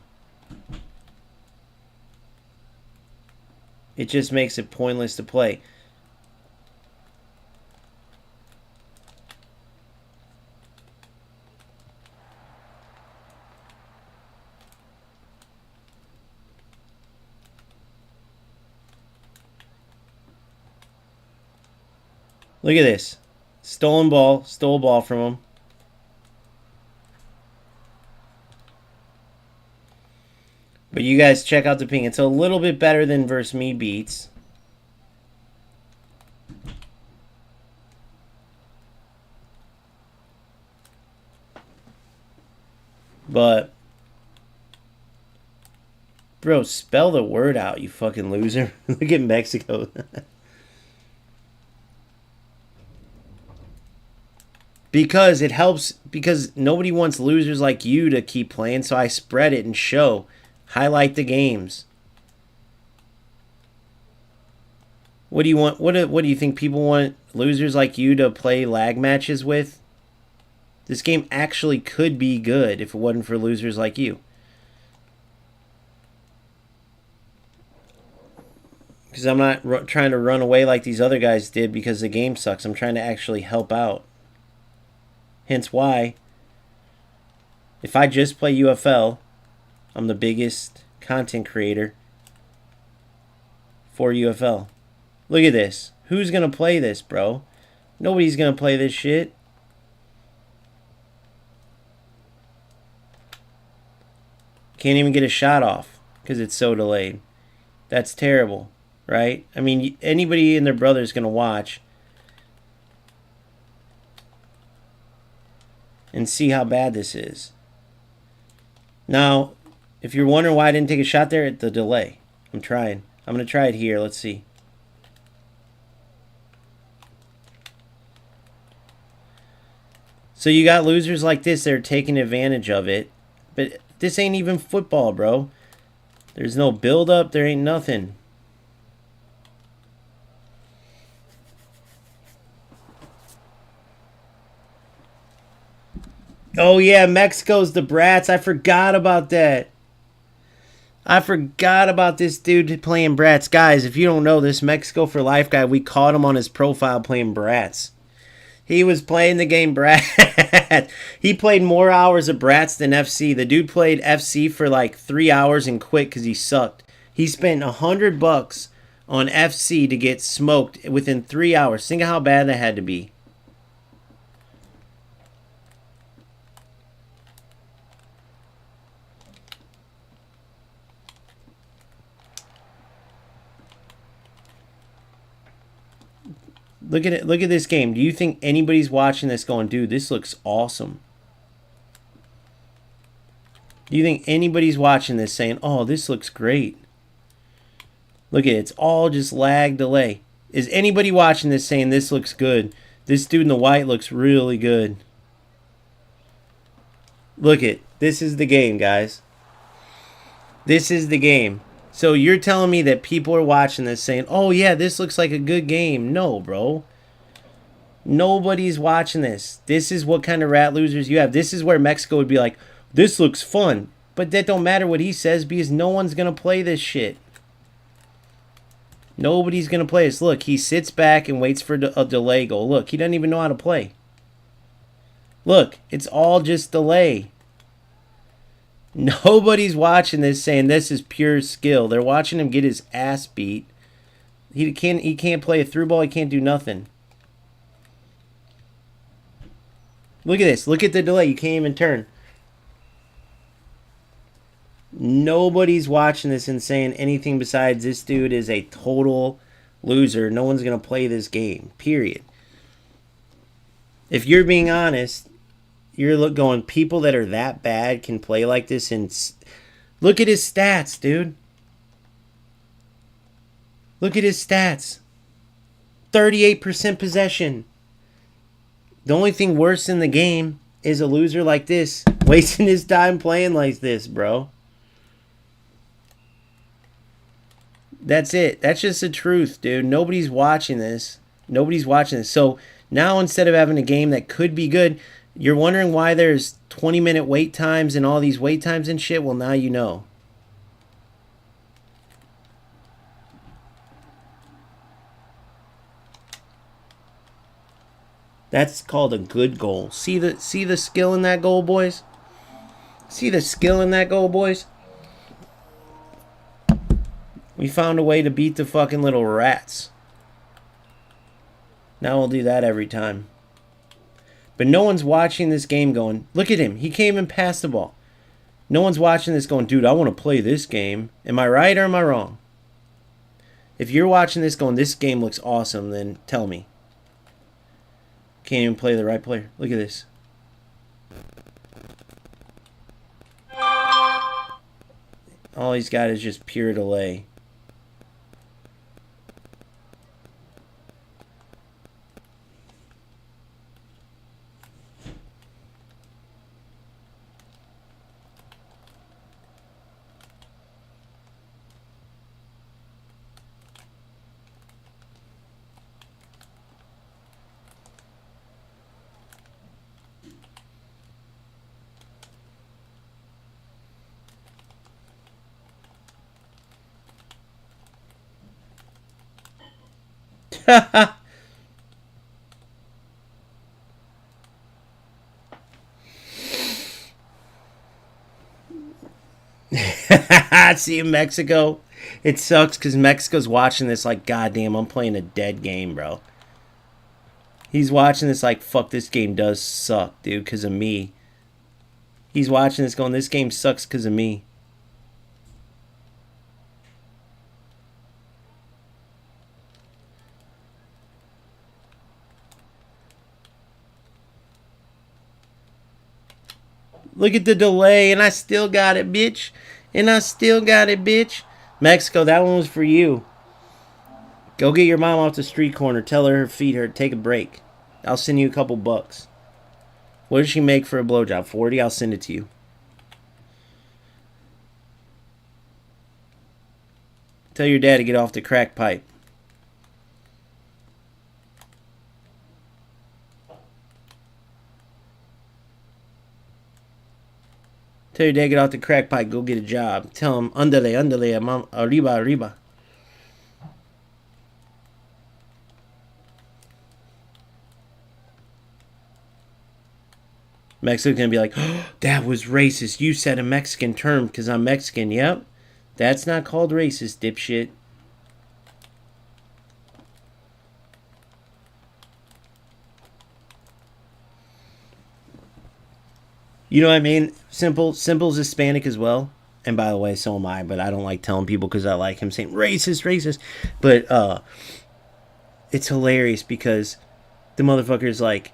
It just makes it pointless to play. Look at this. Stole ball from him. But you guys check out the ping. It's a little bit better than versus Me Beats. But, bro, spell the word out, you fucking loser. Look at Mexico. Because it helps, because nobody wants losers like you to keep playing, so I spread it and show. Highlight the games. What do you want? What do you think people want losers like you to play lag matches with? This game actually could be good if it wasn't for losers like you. Because I'm not trying to run away like these other guys did because the game sucks. I'm trying to actually help out. Hence why, if I just play UFL, I'm the biggest content creator for UFL. Look at this. Who's going to play this, bro? Nobody's going to play this shit. Can't even get a shot off because it's so delayed. That's terrible, right? I mean, anybody and their brother is going to watch and see how bad this is. Now, if you're wondering why I didn't take a shot there, the delay. I'm trying. I'm going to try it here. Let's see. So you got losers like this that are taking advantage of it. But this ain't even football, bro. There's no build-up. There ain't nothing. Oh, yeah, Mexico's the brats. I forgot about that. I forgot about this dude playing brats. Guys, if you don't know, this Mexico for Life guy, we caught him on his profile playing brats. He was playing the game Bratz. He played more hours of Bratz than FC. The dude played FC for like 3 hours and quit because he sucked. He spent $100 on FC to get smoked within 3 hours. Think of how bad that had to be. Look at it. Look at this game. Do you think anybody's watching this going, dude, this looks awesome? Do you think anybody's watching this saying, oh, this looks great? Look at it. It's all just lag delay. Is anybody watching this saying this looks good? This dude in the white looks really good. Look at this is the game, guys. This is the game. So you're telling me that people are watching this saying, oh, yeah, this looks like a good game. No, bro. Nobody's watching this. This is what kind of rat losers you have. This is where Mexico would be like, this looks fun. But that don't matter what he says because no one's going to play this shit. Nobody's going to play this. Look, he sits back and waits for a delay goal. Look, he doesn't even know how to play. Look, it's all just delay. Nobody's watching this saying this is pure skill. They're watching him get his ass beat. He can't play a through ball. He can't do nothing. Look at this. Look at the delay. You can't even turn. Nobody's watching this and saying anything besides this dude is a total loser. No one's going to play this game. Period. If you're being honest, you're going, people that are that bad can play like this. And look at his stats, dude. Look at his stats. 38% possession. The only thing worse in the game is a loser like this wasting his time playing like this, bro. That's it. That's just the truth, dude. Nobody's watching this. Nobody's watching this. So now instead of having a game that could be good, you're wondering why there's 20-minute wait times and all these wait times and shit? Well, now you know. That's called a good goal. See the skill in that goal, boys? See the skill in that goal, boys? We found a way to beat the fucking little rats. Now we'll do that every time. But no one's watching this game going, look at him. He can't even pass the ball. No one's watching this going, dude, I want to play this game. Am I right or am I wrong? If you're watching this going, this game looks awesome, then tell me. Can't even play the right player. Look at this. All he's got is just pure delay. See you, Mexico. It sucks because Mexico's watching this like, goddamn, I'm playing a dead game, bro. He's watching this like, fuck, this game does suck, dude, because of me. He's watching this going, this game sucks because of me. Look at the delay, and I still got it, bitch. And I still got it, bitch. Mexico, that one was for you. Go get your mom off the street corner. Tell her feed her. Take a break. I'll send you a couple bucks. What does she make for a blowjob? 40? I'll send it to you. Tell your dad to get off the crack pipe. Tell your dad to get off the crack pipe. Go get a job. Tell him, andale, andale, mom, arriba, arriba. Mexico's going to be like, oh, that was racist. You said a Mexican term because I'm Mexican. Yep. That's not called racist, dipshit. You know what I mean? Simple's Hispanic as well. And by the way, so am I. But I don't like telling people because I like him saying racist, racist. But it's hilarious because the motherfucker's like,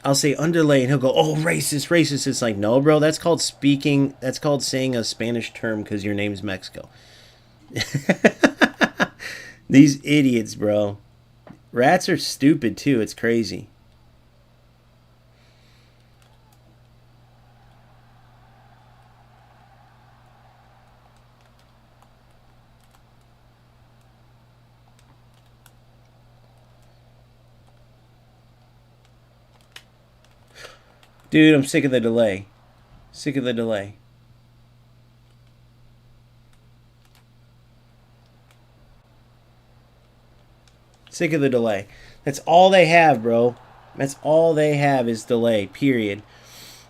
I'll say underlay and he'll go, oh, racist, racist. It's like, no, bro, that's called speaking. That's called saying a Spanish term because your name's Mexico. These idiots, bro. Rats are stupid too. It's crazy. Dude, I'm sick of the delay. Sick of the delay. Sick of the delay. That's all they have, bro. That's all they have is delay, period.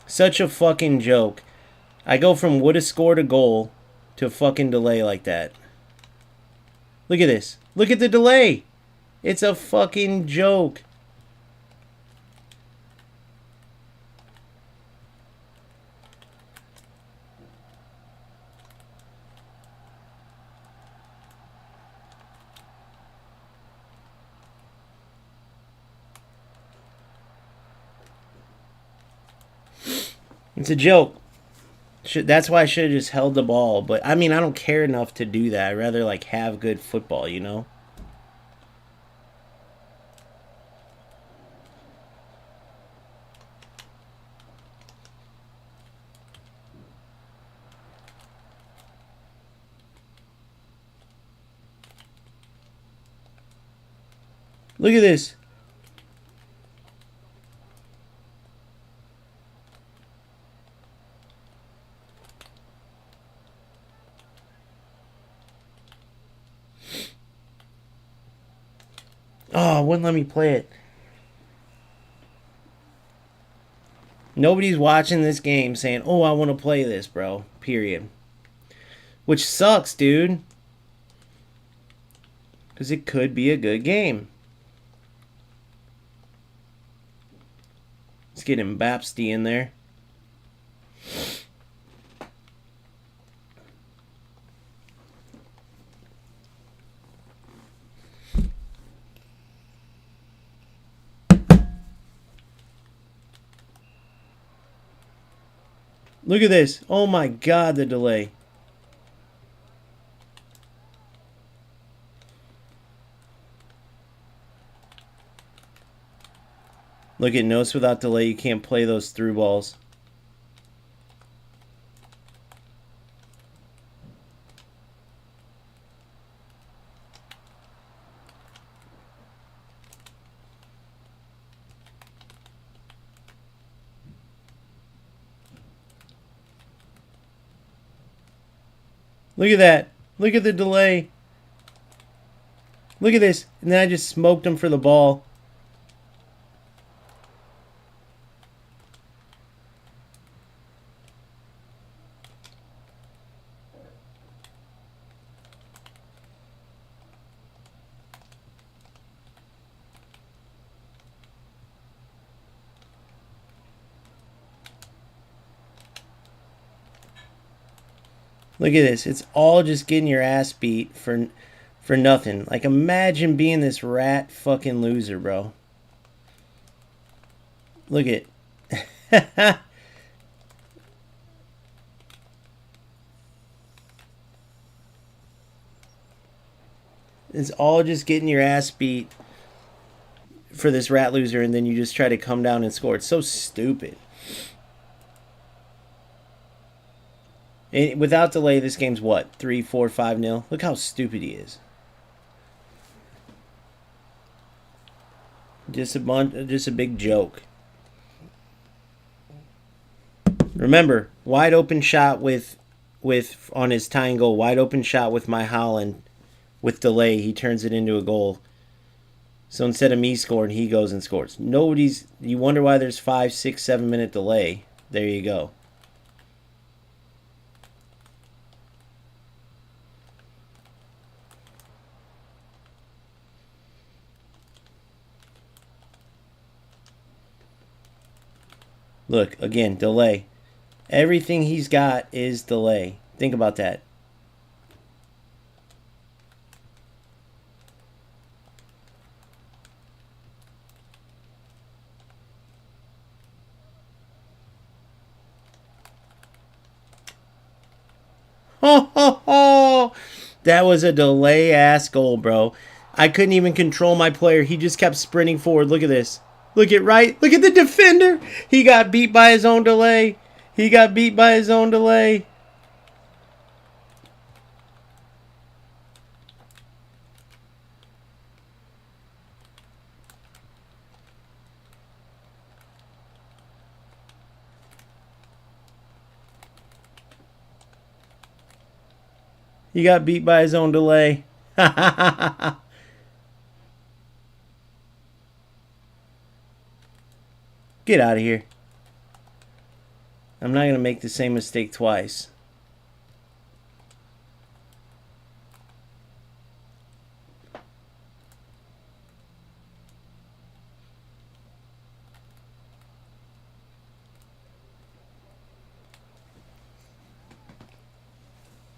Such a fucking joke. I go from would have scored a goal to fucking delay like that. Look at this. Look at the delay. It's a fucking joke. It's a joke. That's why I should have just held the ball. But, I mean, I don't care enough to do that. I'd rather, like, have good football, you know? Look at this. Oh, wouldn't let me play it. Nobody's watching this game saying, oh, I want to play this, bro. Period. Which sucks, dude. Because it could be a good game. Let's get Mbapsty in there. Look at this. Oh my god, the delay. Look at notice without delay, you can't play those through balls. Look at that. Look at the delay. Look at this. And then I just smoked him for the ball. Look at this. It's all just getting your ass beat for nothing. Like, imagine being this rat fucking loser, bro. Look at it's all just getting your ass beat for this rat loser, and then you just try to come down and score. It's so stupid. And without delay, this game's what? 3, 4, 5-0? Look how stupid he is. Just a big joke. Remember, wide open shot with on his tying goal, wide open shot with my Holland with delay, he turns it into a goal. So instead of me scoring, he goes and scores. You wonder why there's 5, 6, 7 minute delay. There you go. Look, again, delay. Everything he's got is delay. Think about that. Ho, ho, ho! That was a delay-ass goal, bro. I couldn't even control my player. He just kept sprinting forward. Look at this. Look at the defender. He got beat by his own delay. He got beat by his own delay. He got beat by his own delay. Get out of here. I'm not going to make the same mistake twice.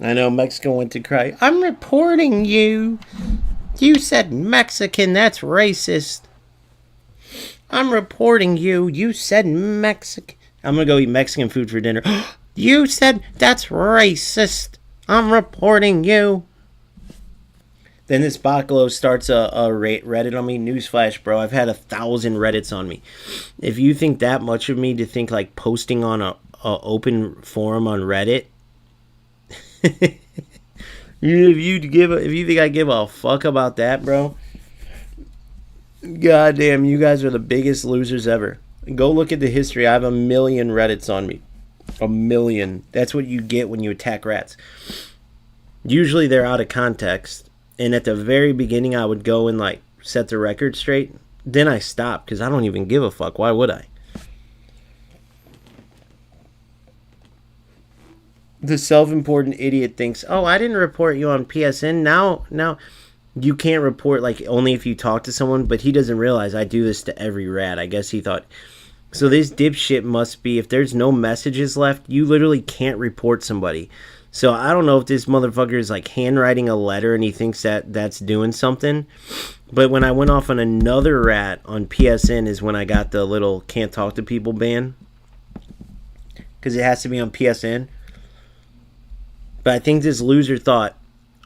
I know Mexico went to cry. I'm reporting you. You said Mexican. That's racist. I'm reporting you. You said Mexican. I'm going to go eat Mexican food for dinner. You said that's racist. I'm reporting you. Then this Bacalo starts a Reddit on me. Newsflash, bro. I've had 1,000 Reddits on me. If you think that much of me to think like posting on a open forum on Reddit, if you think I give a fuck about that, bro, goddamn, you guys are the biggest losers ever. Go look at the history. I have 1 million Reddits on me. 1 million. That's what you get when you attack rats. Usually they're out of context. And at the very beginning, I would go and like set the record straight. Then I stopped because I don't even give a fuck. Why would I? The self-important idiot thinks, oh, I didn't report you on PSN. Now you can't report like only if you talk to someone, but he doesn't realize I do this to every rat. I guess he thought. So this dipshit must be, if there's no messages left, you literally can't report somebody. So I don't know if this motherfucker is like handwriting a letter and he thinks that that's doing something. But when I went off on another rat on PSN is when I got the little can't talk to people ban. Because it has to be on PSN. But I think this loser thought,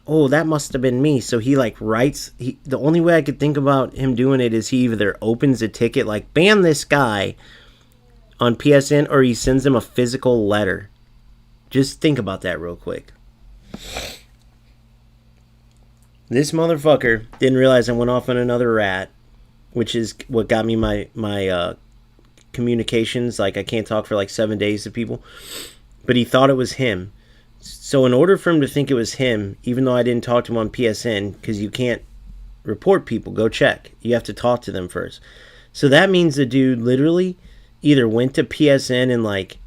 oh, that must have been me. So he like writes. The only way I could think about him doing it is he either opens a ticket like ban this guy on PSN or he sends him a physical letter. Just think about that real quick. This motherfucker didn't realize I went off on another rat, which is what got me my communications. Like I can't talk for like 7 days to people. But he thought it was him. So in order for him to think it was him, even though I didn't talk to him on PSN, because you can't report people, go check. You have to talk to them first. So that means the dude literally either went to PSN and like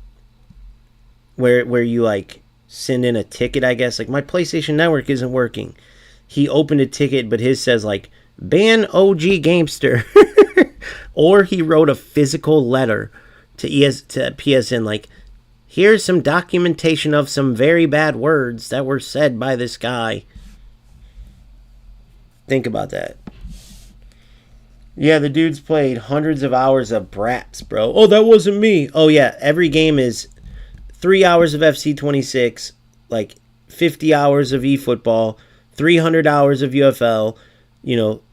where you like send in a ticket, I guess. Like my PlayStation Network isn't working. He opened a ticket, but his says like ban OG Gamester. Or he wrote a physical letter to PSN like Here's some documentation of some very bad words that were said by this guy. Think about that. Yeah, the dude's played hundreds of hours of Braps, bro. Oh, that wasn't me. Oh, yeah, every game is 3 hours of FC26, like 50 hours of eFootball, 300 hours of UFL,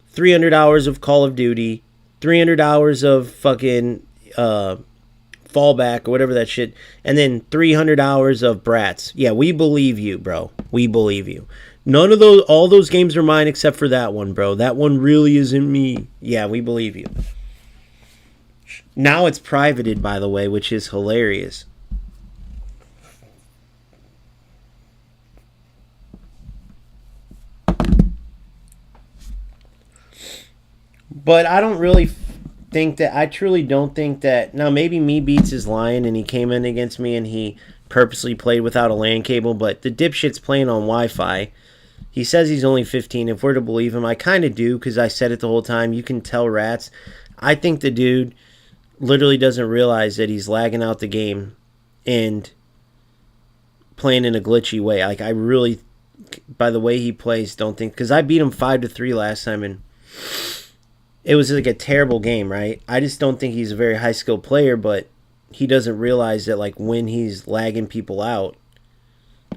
300 hours of Call of Duty, 300 hours of fucking Fallback or whatever that shit, and then 300 hours of Brats. Yeah, we believe you, bro. We believe you. None of those, all those games are mine except for that one, bro. That one really isn't me. Yeah, we believe you. Now it's privated, by the way, which is hilarious. But I don't really think that, I truly don't think that, now maybe me beats is lying and he came in against me and he purposely played without a LAN cable, but the dipshit's playing on Wi-Fi. He says he's only 15. If we're to believe him, I kind of do, because I said it the whole time. You can tell rats. I think the dude literally doesn't realize that he's lagging out the game and playing in a glitchy way. Like, I really, by the way he plays, don't think, because I beat him 5-3 last time, and it was like a terrible game, right? I just don't think he's a very high-skilled player, but he doesn't realize that, like, when he's lagging people out,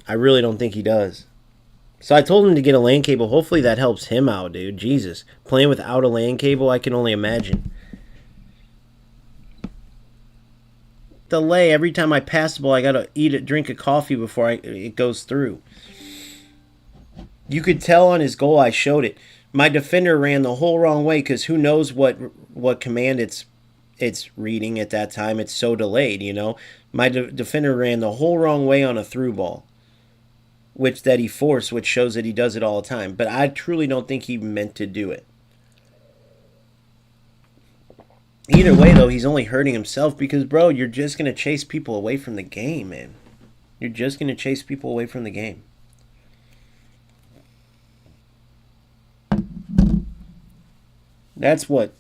I really don't think he does. So I told him to get a LAN cable. Hopefully that helps him out, dude. Jesus. Playing without a LAN cable, I can only imagine. Delay. Every time I pass the ball, I gotta drink a coffee before it goes through. You could tell on his goal, I showed it. My defender ran the whole wrong way because who knows what command it's reading at that time. It's so delayed, My defender ran the whole wrong way on a through ball, which that he forced, which shows that he does it all the time. But I truly don't think he meant to do it. Either way, though, he's only hurting himself because, bro, you're just going to chase people away from the game, man. You're just going to chase people away from the game. That's what,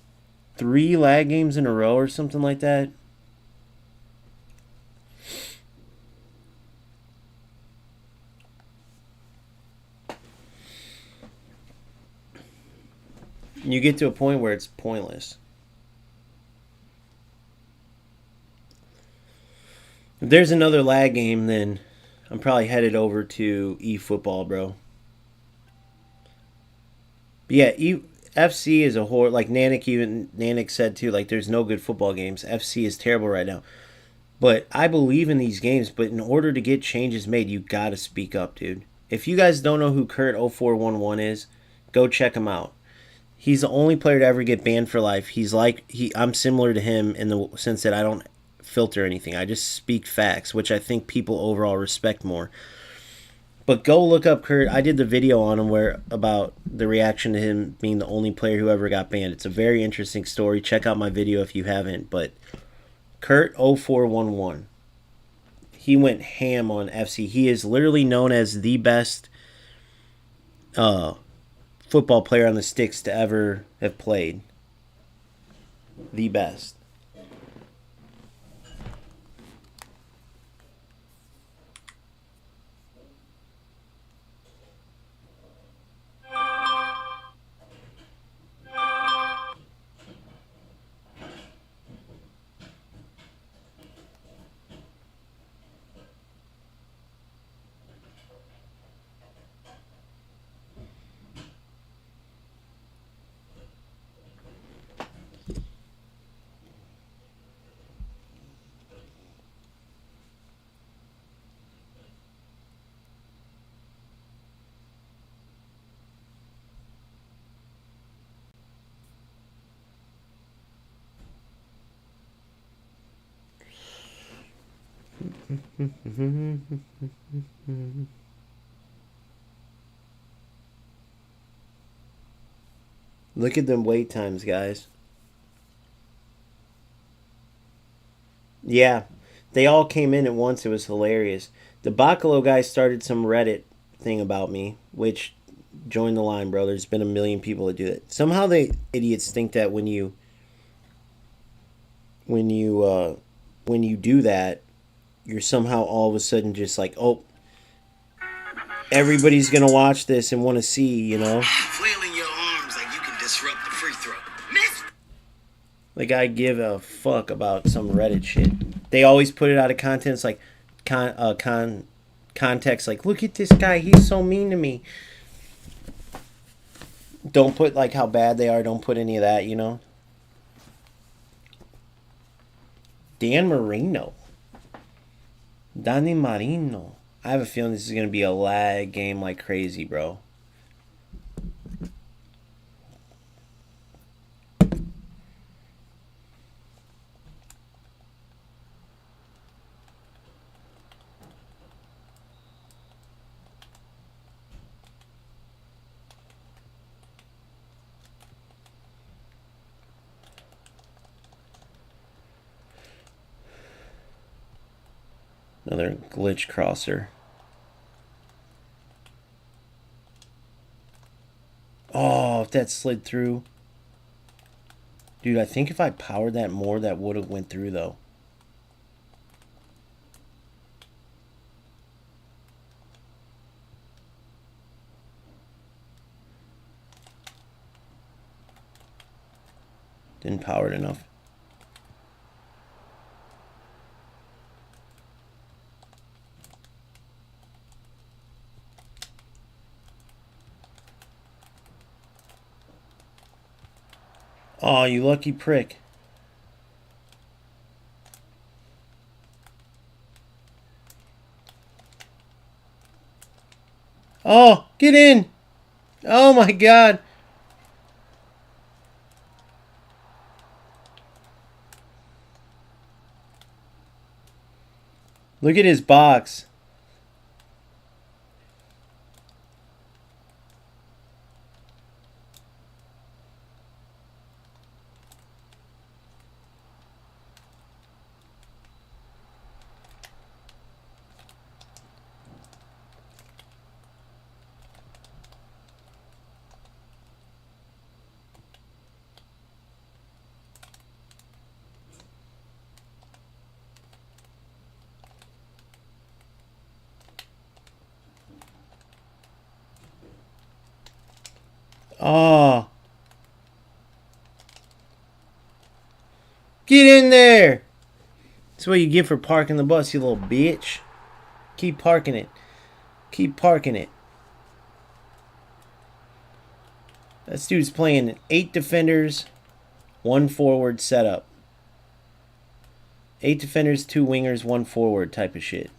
3 lag games in a row or something like that? You get to a point where it's pointless. If there's another lag game, then I'm probably headed over to eFootball, bro. But yeah, FC is a horror. Like Nanik said too, like there's no good football games. FC is terrible right now. But I believe in these games, but in order to get changes made, you gotta speak up, dude. If you guys don't know who Kurt0411 is, go check him out. He's the only player to ever get banned for life. I'm similar to him in the sense that I don't filter anything. I just speak facts, which I think people overall respect more. But go look up Kurt. I did the video on him about the reaction to him being the only player who ever got banned. It's a very interesting story. Check out my video if you haven't. But Kurt0411, he went ham on FC. He is literally known as the best football player on the sticks to ever have played. The best. Look at them wait times, guys. Yeah, they all came in at once. It was hilarious. The Bacalo guy started some Reddit thing about me, which join the line, bro. There's been a million people that do that. Somehow they idiots think that when you do that, you're somehow all of a sudden just like, oh, everybody's gonna watch this and want to see, you know.
Flailing your arms like you can disrupt the free throw. Miss.
Like I give a fuck about some Reddit shit. They always put it out of context, like context. Like, look at this guy, he's so mean to me. Don't put like how bad they are. Don't put any of that, you know. Dan Marino, Danny Marino. I have a feeling this is gonna be a lag game like crazy, bro. Another glitch crosser. Oh, if that slid through. Dude, I think if I powered that more, that would have went through, though. Didn't power it enough. Oh, you lucky prick. Oh, get in. Oh my god. Look at his box. Oh. Get in there. That's what you get for parking the bus, you little bitch. Keep parking it. Keep parking it. This dude's playing 8 defenders, 1 forward setup. 8 defenders, 2 wingers, 1 forward type of shit.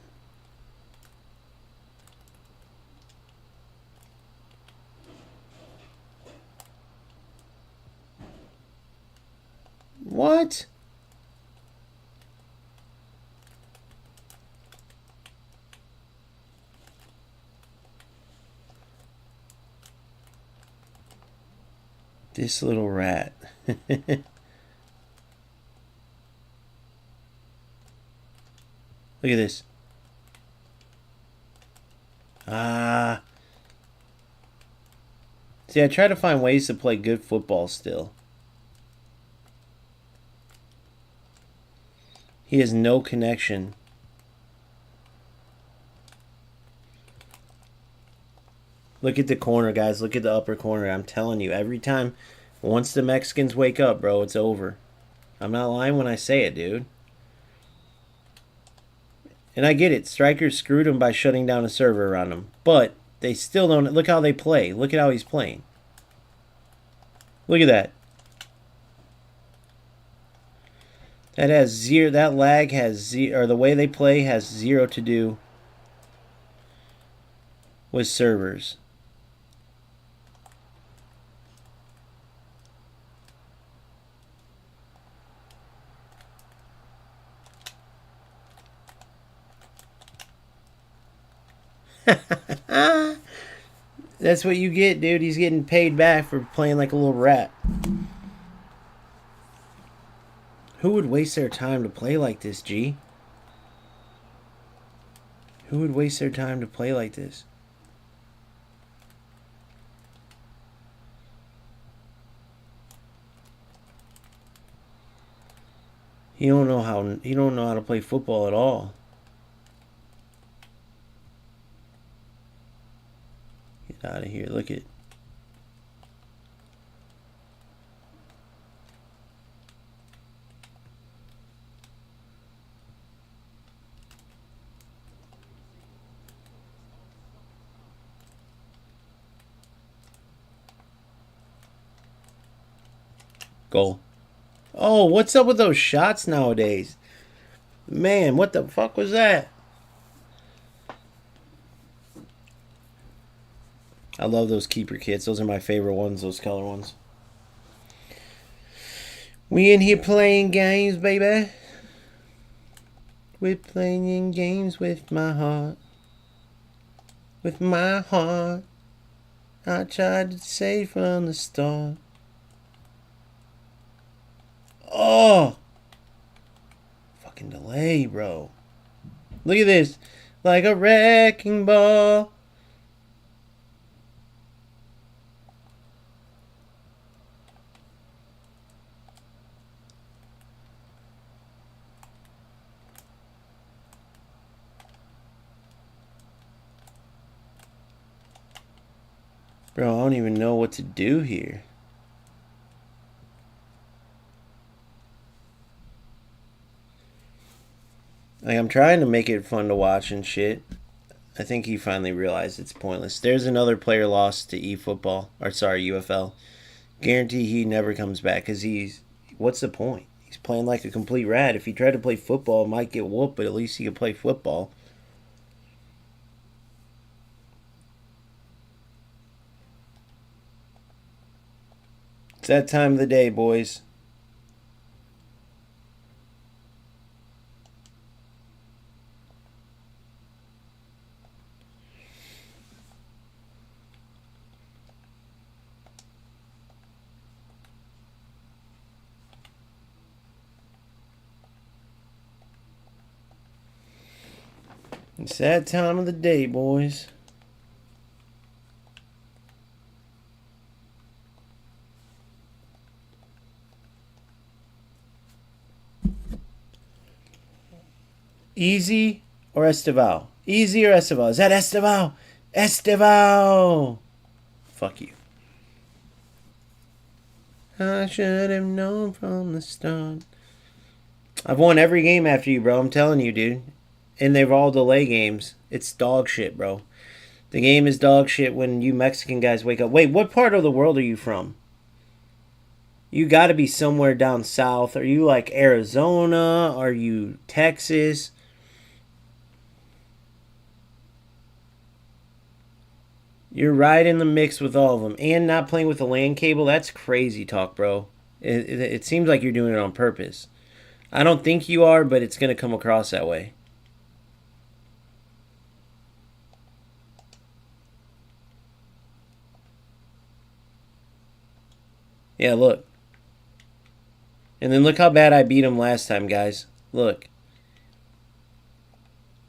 What? This little rat. Look at this. Ah. See, I try to find ways to play good football still. He has no connection. Look at the corner, guys. Look at the upper corner. I'm telling you, every time, once the Mexicans wake up, bro, it's over. I'm not lying when I say it, dude. And I get it. Strikers screwed him by shutting down a server around him. But they still don't. Look how they play. Look at how he's playing. Look at that. That has zero. That lag has zero. Or the way they play has zero to do with servers. That's what you get, dude. He's getting paid back for playing like a little rat. Who would waste their time to play like this, G? Who would waste their time to play like this? He don't know how to play football at all. Out of here. Look at. Goal. Oh, what's up with those shots nowadays? Man, what the fuck was that? I love those keeper kits. Those are my favorite ones, those color ones. We in here playing games, baby. We're playing games with my heart. With my heart. I tried to say from the start. Oh! Fucking delay, bro. Look at this. Like a wrecking ball. Bro, I don't even know what to do here. Like, I'm trying to make it fun to watch and shit. I think he finally realized it's pointless. There's another player lost to eFootball. Or, sorry, UFL. Guarantee he never comes back because he's... What's the point? He's playing like a complete rat. If he tried to play football, might get whooped, but at least he could play football. It's that time of the day, boys. It's that time of the day, boys. Easy or Esteval? Easy or Esteval? Is that Esteval? Esteval! Fuck you. I should have known from the start. I've won every game after you, bro. I'm telling you, dude. And they're all delay games. It's dog shit, bro. The game is dog shit when you Mexican guys wake up. Wait, what part of the world are you from? You gotta be somewhere down south. Are you like Arizona? Are you Texas? You're right in the mix with all of them. And not playing with the LAN cable? That's crazy talk, bro. It seems like you're doing it on purpose. I don't think you are, but it's going to come across that way. Yeah, look. And then look how bad I beat him last time, guys. Look.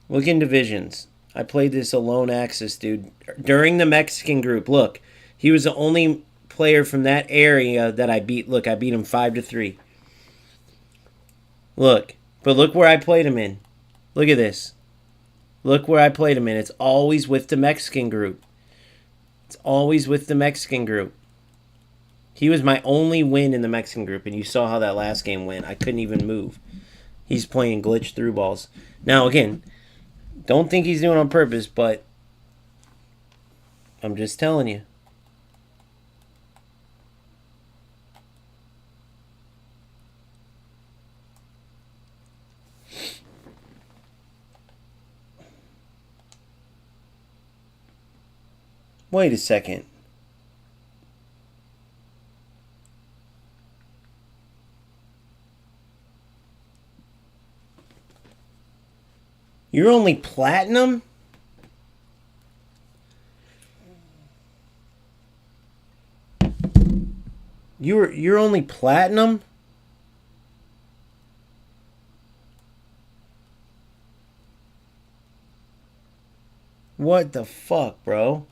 Look in divisions. I played this alone access, dude. During the Mexican group, look. He was the only player from that area that I beat. Look, I beat him 5-3. Look. But look where I played him in. Look at this. Look where I played him in. It's always with the Mexican group. It's always with the Mexican group. He was my only win in the Mexican group, and you saw how that last game went. I couldn't even move. He's playing glitch through balls. Now, again, don't think he's doing it on purpose, but I'm just telling you. Wait a second. You're only platinum? You're only platinum? What the fuck, bro?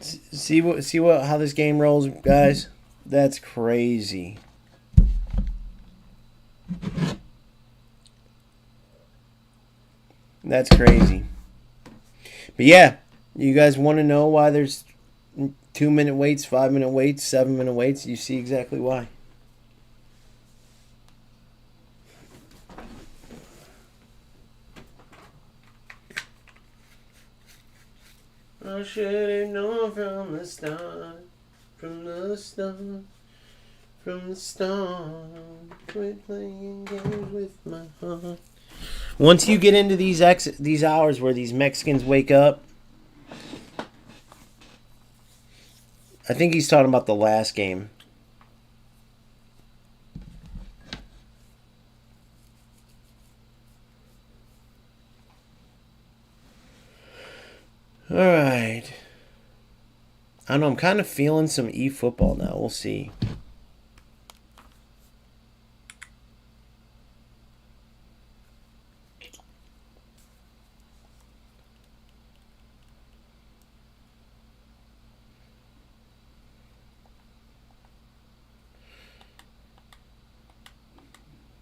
See how this game rolls, guys? That's crazy. That's crazy. But yeah, You guys want to know why there's 2-minute waits, 5-minute waits, 7-minute waits? You see exactly why. I should have known from the start, from the start, from the start. Quit playing games with my heart. Once you get into these hours where these Mexicans wake up, I think he's talking about the last game. All right. I don't know. I'm kind of feeling some eFootball now. We'll see.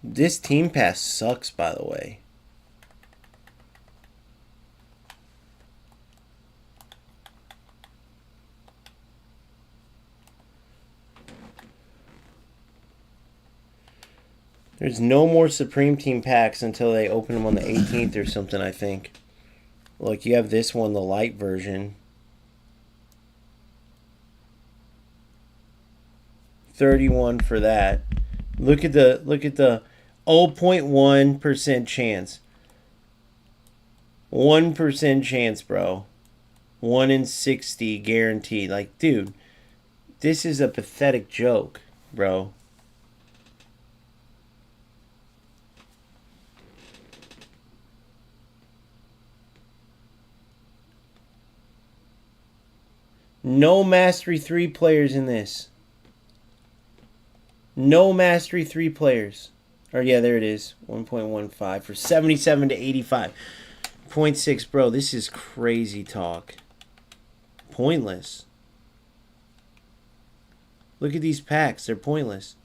This Team Pass sucks, by the way. There's no more Supreme Team packs until they open them on the 18th or something, I think. Like, you have this one, the light version. 31 for that. Look at the 0.1% chance. 1% chance, bro. 1 in 60 guaranteed. Like, dude, this is a pathetic joke, bro. No Mastery 3 players in this. No Mastery 3 players. Or, yeah, there it is. 1.15 for 77 to 85. 0.6, bro. This is crazy talk. Pointless. Look at these packs. They're pointless.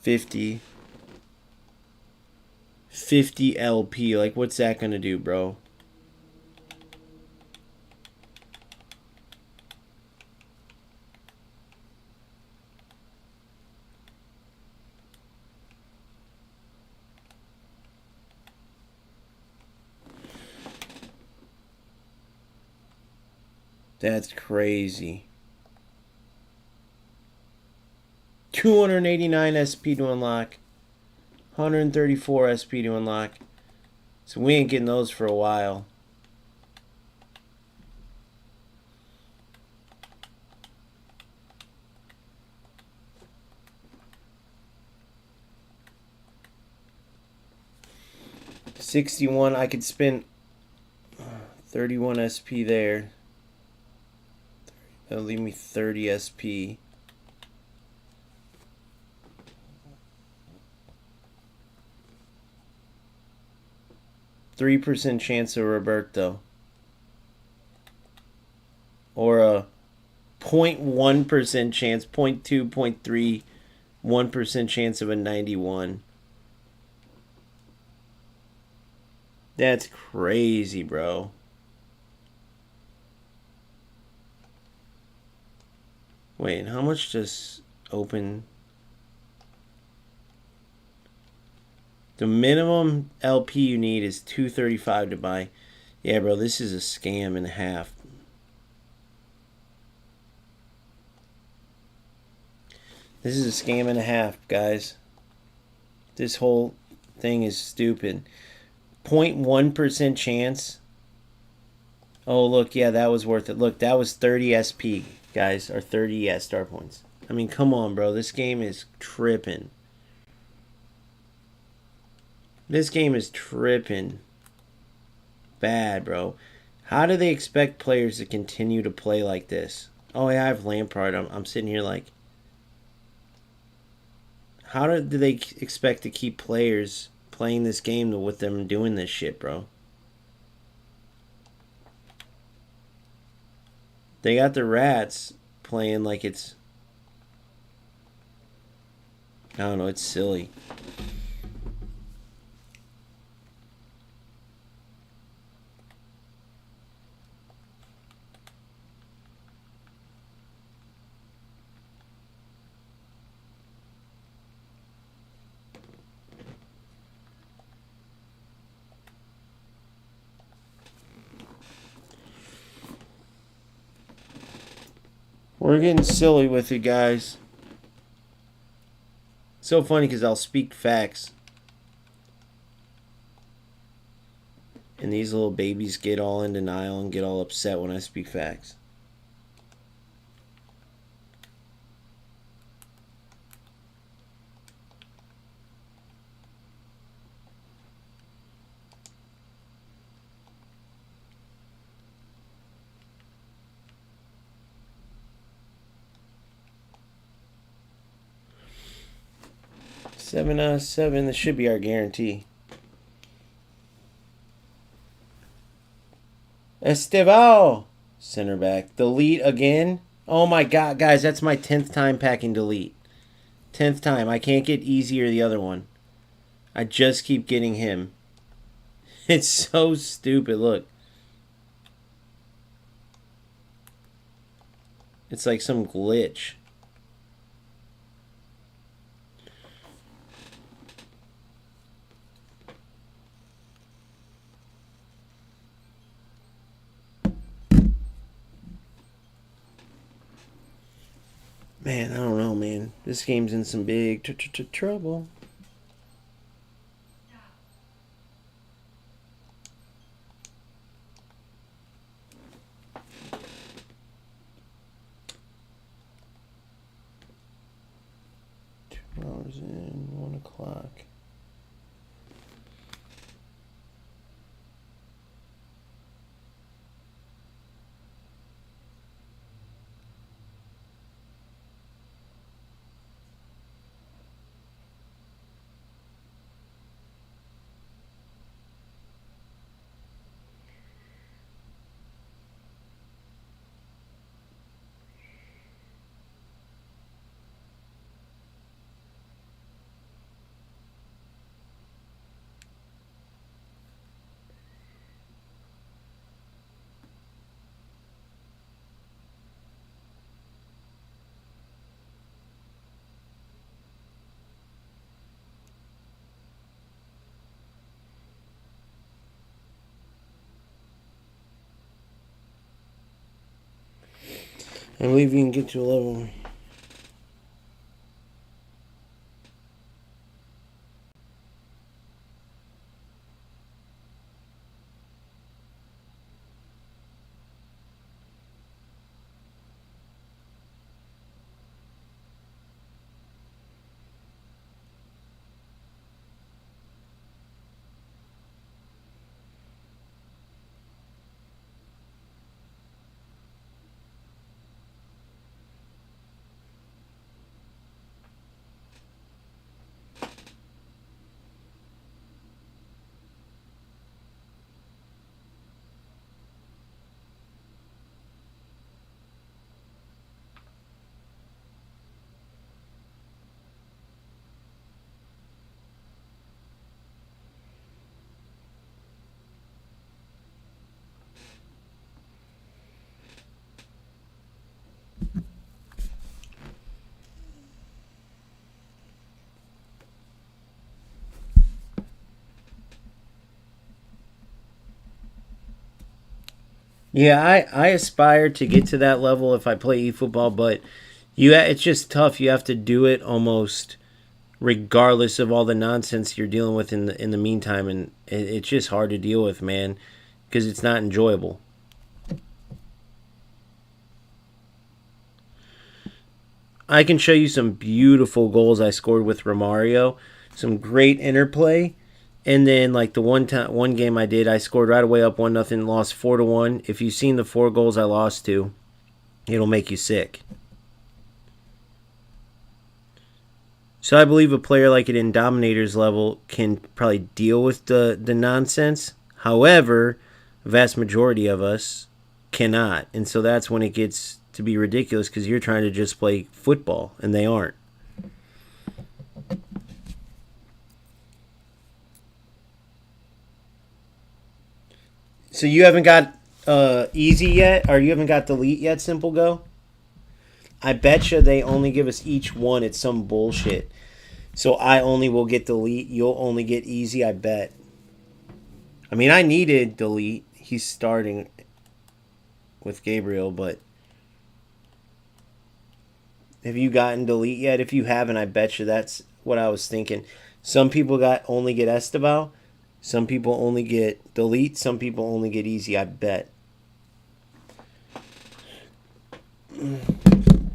$50 LP. Like, what's that gonna do, bro? That's crazy. 289 SP to unlock. 134 SP to unlock. So we ain't getting those for a while. $61. I could spend 31 SP there. That'll leave me 30 SP. %3 chance of Roberto. Or a 0.1% chance, 0.2, 0.3, 1% chance of a 91. That's crazy, bro. Wait, how much does open? The minimum LP you need is 235 to buy. Yeah, bro, this is a scam and a half. This is a scam and a half, guys. This whole thing is stupid. 0.1% chance. Oh, look, yeah, that was worth it. Look, that was 30 SP, guys, or 30 star points. I mean, come on, bro. This game is tripping. This game is tripping. Bad, bro. How do they expect players to continue to play like this? Oh, yeah, I have Lampard. I'm sitting here like... How do they expect to keep players playing this game with them doing this shit, bro? They got the rats playing like it's... I don't know. It's silly. We're getting silly with it, guys. So funny because I'll speak facts. And these little babies get all in denial and get all upset when I speak facts. Seven out of seven. This should be our guarantee. Estevao, center back. Delete again. Oh my god, guys, that's my 10th time packing delete. 10th time. I can't get easier the other one. I just keep getting him. It's so stupid. Look. It's like some glitch. Man, I don't know, man. This game's in some big trouble. Hours in, 1 o'clock. I believe you can get to 11. Yeah, I aspire to get to that level if I play eFootball, but it's just tough. You have to do it almost regardless of all the nonsense you're dealing with in the meantime, and it's just hard to deal with, man, because it's not enjoyable. I can show you some beautiful goals I scored with Romario, some great interplay, and then like the one game I did, I scored right away up 1-0, lost 4-1. If you've seen the 4 goals I lost to, it'll make you sick. So I believe a player like it in Dominator's level can probably deal with the nonsense. However, a vast majority of us cannot. And so that's when it gets to be ridiculous because you're trying to just play football and they aren't. So you haven't got easy yet, or you haven't got delete yet, Simple Go? I betcha they only give us each one. It's some bullshit. So I only will get delete. You'll only get easy, I bet. I mean, I needed delete. He's starting with Gabriel, but have you gotten delete yet? If you haven't, I bet you that's what I was thinking. Some people only get Esteval. Some people only get delete. Some people only get easy, I bet.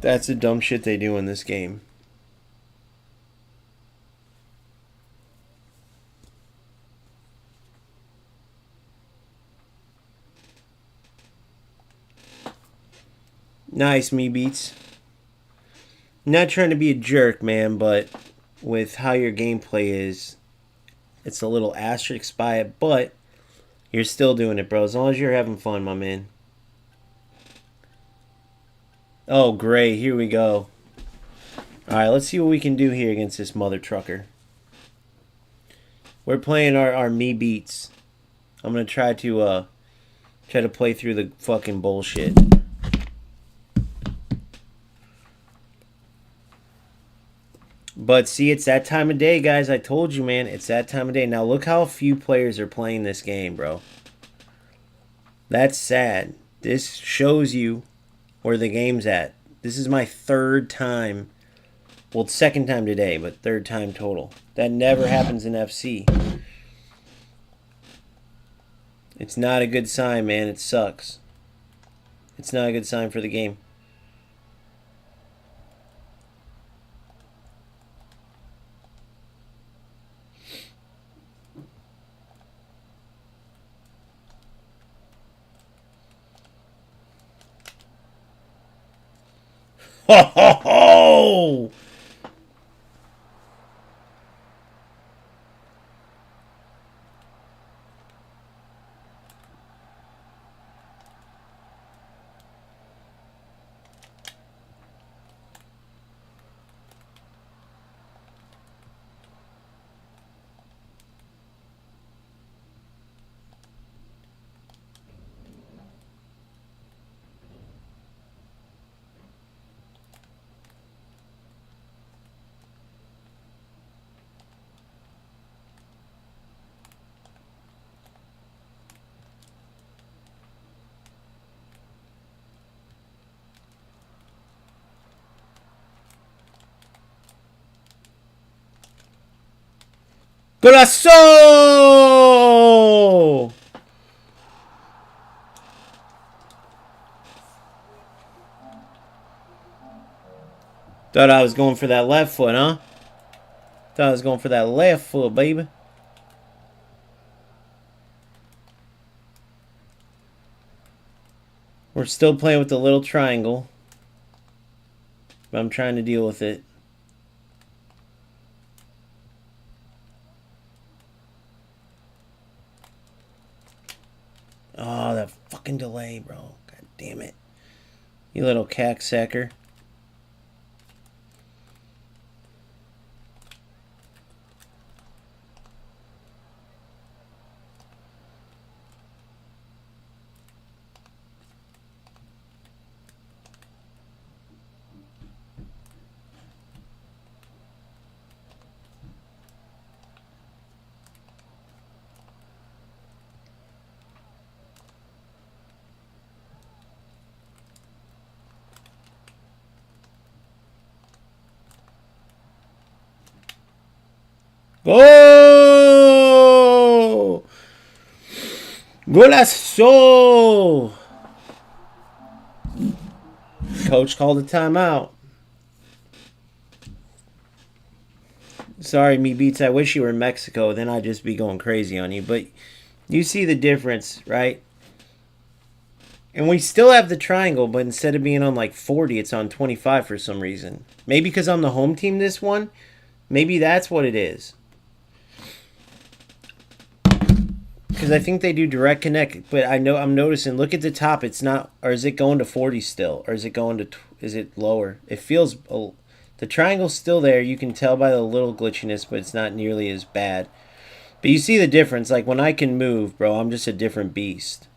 That's the dumb shit they do in this game. Nice, me beats. Not trying to be a jerk, man, but with how your gameplay is, it's a little asterisk by it, but you're still doing it, bro. As long as you're having fun, my man. Oh, great. Here we go. All right, let's see what we can do here against this mother trucker. We're playing our me beats. I'm going to try to play through the fucking bullshit. But see, it's that time of day, guys. I told you, man. It's that time of day. Now, look how few players are playing this game, bro. That's sad. This shows you where the game's at. This is my third time. Well, second time today, but third time total. That never happens in FC. It's not a good sign, man. It sucks. It's not a good sign for the game. Ho, ho, ho! Golazo! Thought I was going for that left foot, huh? Thought I was going for that left foot, baby. We're still playing with the little triangle. But I'm trying to deal with it. Oh, that fucking delay, bro. God damn it. You little cacksacker. Go! Golazo! Coach called a timeout. Sorry, me beats. I wish you were in Mexico. Then I'd just be going crazy on you. But you see the difference, right? And we still have the triangle, but instead of being on like 40, it's on 25 for some reason. Maybe because I'm the home team this one. Maybe that's what it is. Because I think they do direct connect, but I'm noticing. Look at the top; it's not, or is it going to 40 still, or is it going to? Is it lower? It feels the triangle's still there. You can tell by the little glitchiness, but it's not nearly as bad. But you see the difference. Like when I can move, bro, I'm just a different beast.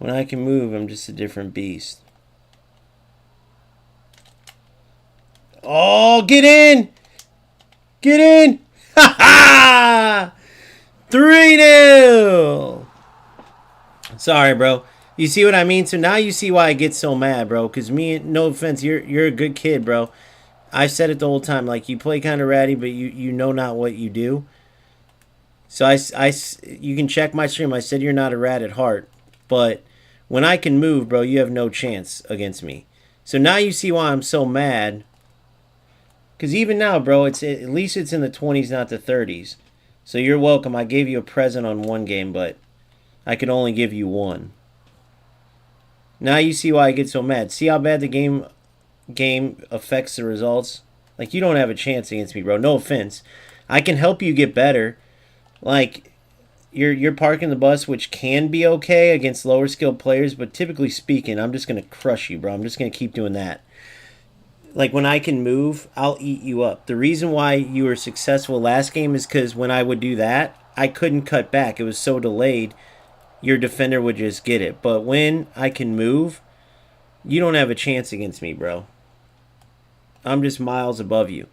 When I can move, I'm just a different beast. Oh, get in! Get in! Ha ha! 3-0! Sorry, bro. You see what I mean? So now you see why I get so mad, bro. Because me, no offense, you're a good kid, bro. I said it the whole time. Like, you play kind of ratty, but you know not what you do. So you can check my stream. I said you're not a rat at heart. But when I can move, bro, you have no chance against me. So now you see why I'm so mad. Because even now, bro, at least it's in the 20s, not the 30s. So you're welcome. I gave you a present on one game, but I could only give you one. Now you see why I get so mad. See how bad the game affects the results? Like, you don't have a chance against me, bro. No offense. I can help you get better. Like, you're parking the bus, which can be okay against lower skilled players, but typically speaking, I'm just going to crush you, bro. I'm just going to keep doing that. Like, when I can move, I'll eat you up. The reason why you were successful last game is because when I would do that, I couldn't cut back. It was so delayed, your defender would just get it. But when I can move, you don't have a chance against me, bro. I'm just miles above you.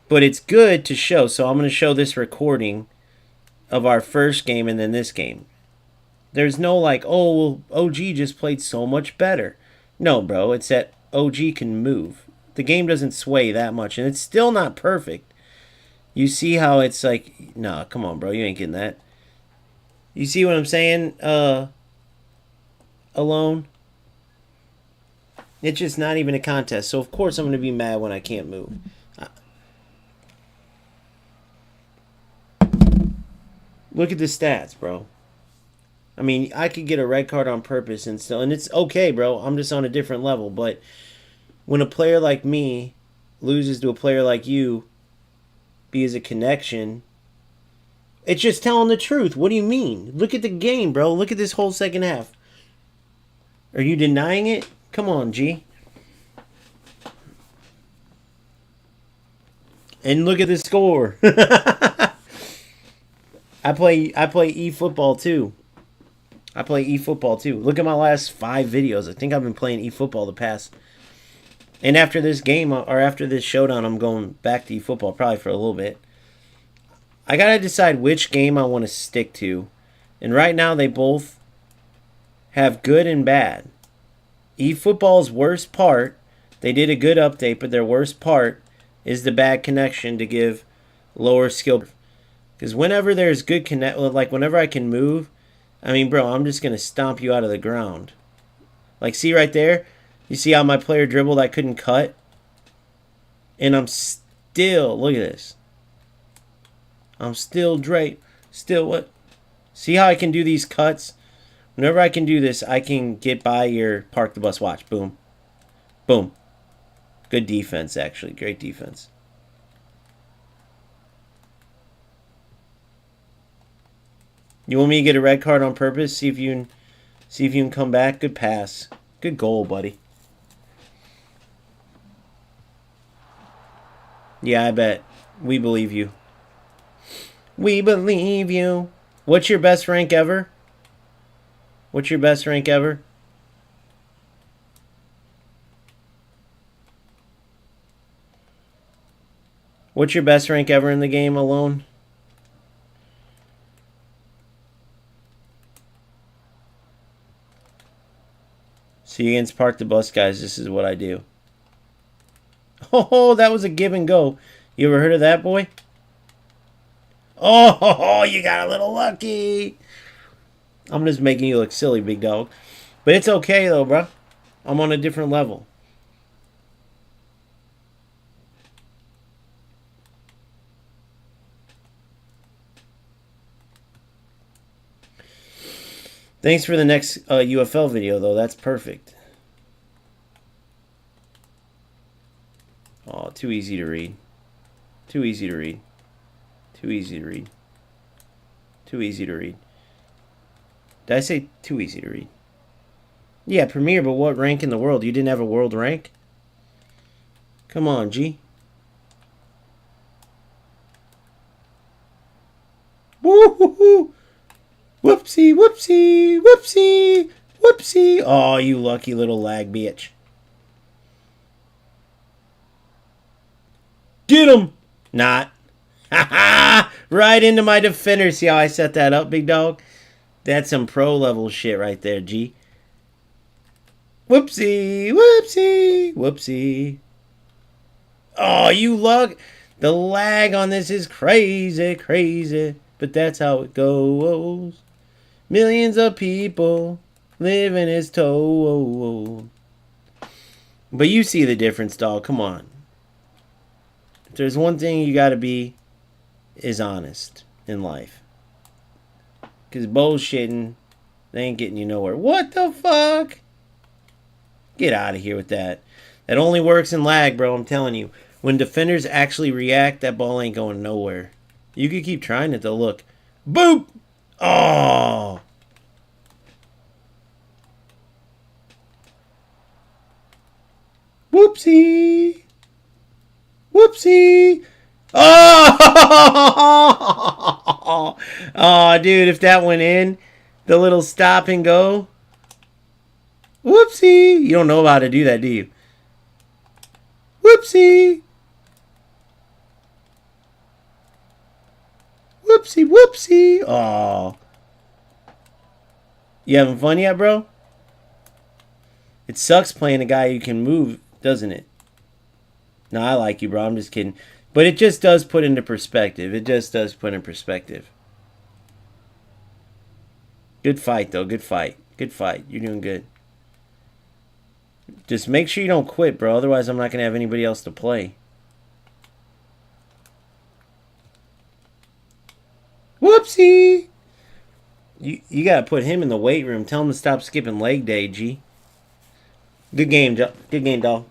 But it's good to show. So I'm going to show this recording of our first game and then this game. There's no like, oh, well, OG just played so much better. No, bro. It's that OG can move. The game doesn't sway that much. And it's still not perfect. You see how it's like, nah, come on, bro. You ain't getting that. You see what I'm saying? Alone? It's just not even a contest. So, of course, I'm going to be mad when I can't move. Look at the stats, bro. I mean, I could get a red card on purpose and still, and it's okay, bro. I'm just on a different level. But when a player like me loses to a player like you, be as a connection, it's just telling the truth. What do you mean? Look at the game, bro. Look at this whole second half. Are you denying it? Come on, G. And look at the score. I play eFootball too. I play eFootball too. Look at my last 5 videos. I think I've been playing eFootball the past. And after this game, or after this showdown, I'm going back to eFootball probably for a little bit. I gotta decide which game I want to stick to. And right now, they both have good and bad. eFootball's worst part, they did a good update, but their worst part is the bad connection to give lower skill. Because whenever there's good connect, like whenever I can move, I mean, bro, I'm just going to stomp you out of the ground. Like, see right there? You see how my player dribbled? I couldn't cut. And I'm still, look at this. I'm still Drake. Still what? See how I can do these cuts? Whenever I can do this, I can get by your park the bus. Watch. Boom. Boom. Good defense, actually. Great defense. You want me to get a red card on purpose? See if you can come back. Good pass. Good goal, buddy. Yeah, I bet. We believe you. We believe you. What's your best rank ever? What's your best rank ever? What's your best rank ever in the game alone? See, against Park the Bus guys, this is what I do. Oh, that was a give and go. You ever heard of that, boy? Oh, you got a little lucky. I'm just making you look silly, big dog. But it's okay, though, bro. I'm on a different level. Thanks for the next UFL video, though. That's perfect. Oh, too easy to read. Too easy to read. Too easy to read. Too easy to read. Did I say too easy to read? Yeah, Premier, but what rank in the world? You didn't have a world rank? Come on, G. Woo-hoo-hoo! Whoopsie, whoopsie, whoopsie, whoopsie. Oh, you lucky little lag bitch. Get him! Not. Ha ha! Right into my defender. See how I set that up, big dog? That's some pro level shit right there, G. Whoopsie, whoopsie, whoopsie. Oh, you luck. The lag on this is crazy, crazy. But that's how it goes. Millions of people living as told. But you see the difference, dog. Come on. If there's one thing you gotta be, is honest in life. Because bullshitting, they ain't getting you nowhere. What the fuck? Get out of here with that. That only works in lag, bro. I'm telling you. When defenders actually react, that ball ain't going nowhere. You could keep trying it, though. Look. Boop! Oh! Whoopsie! Whoopsie! Oh! Oh, dude, if that went in, the little stop and go. Whoopsie! You don't know how to do that, do you? Whoopsie! Whoopsie, whoopsie! Oh. You having fun yet, bro? It sucks playing a guy who can move, doesn't it? No, I like you, bro. I'm just kidding. But it just does put into perspective. It just does put in perspective. Good fight, though. Good fight. Good fight. You're doing good. Just make sure you don't quit, bro. Otherwise, I'm not going to have anybody else to play. Whoopsie! You got to put him in the weight room. Tell him to stop skipping leg day, G. Good game, good game, dog.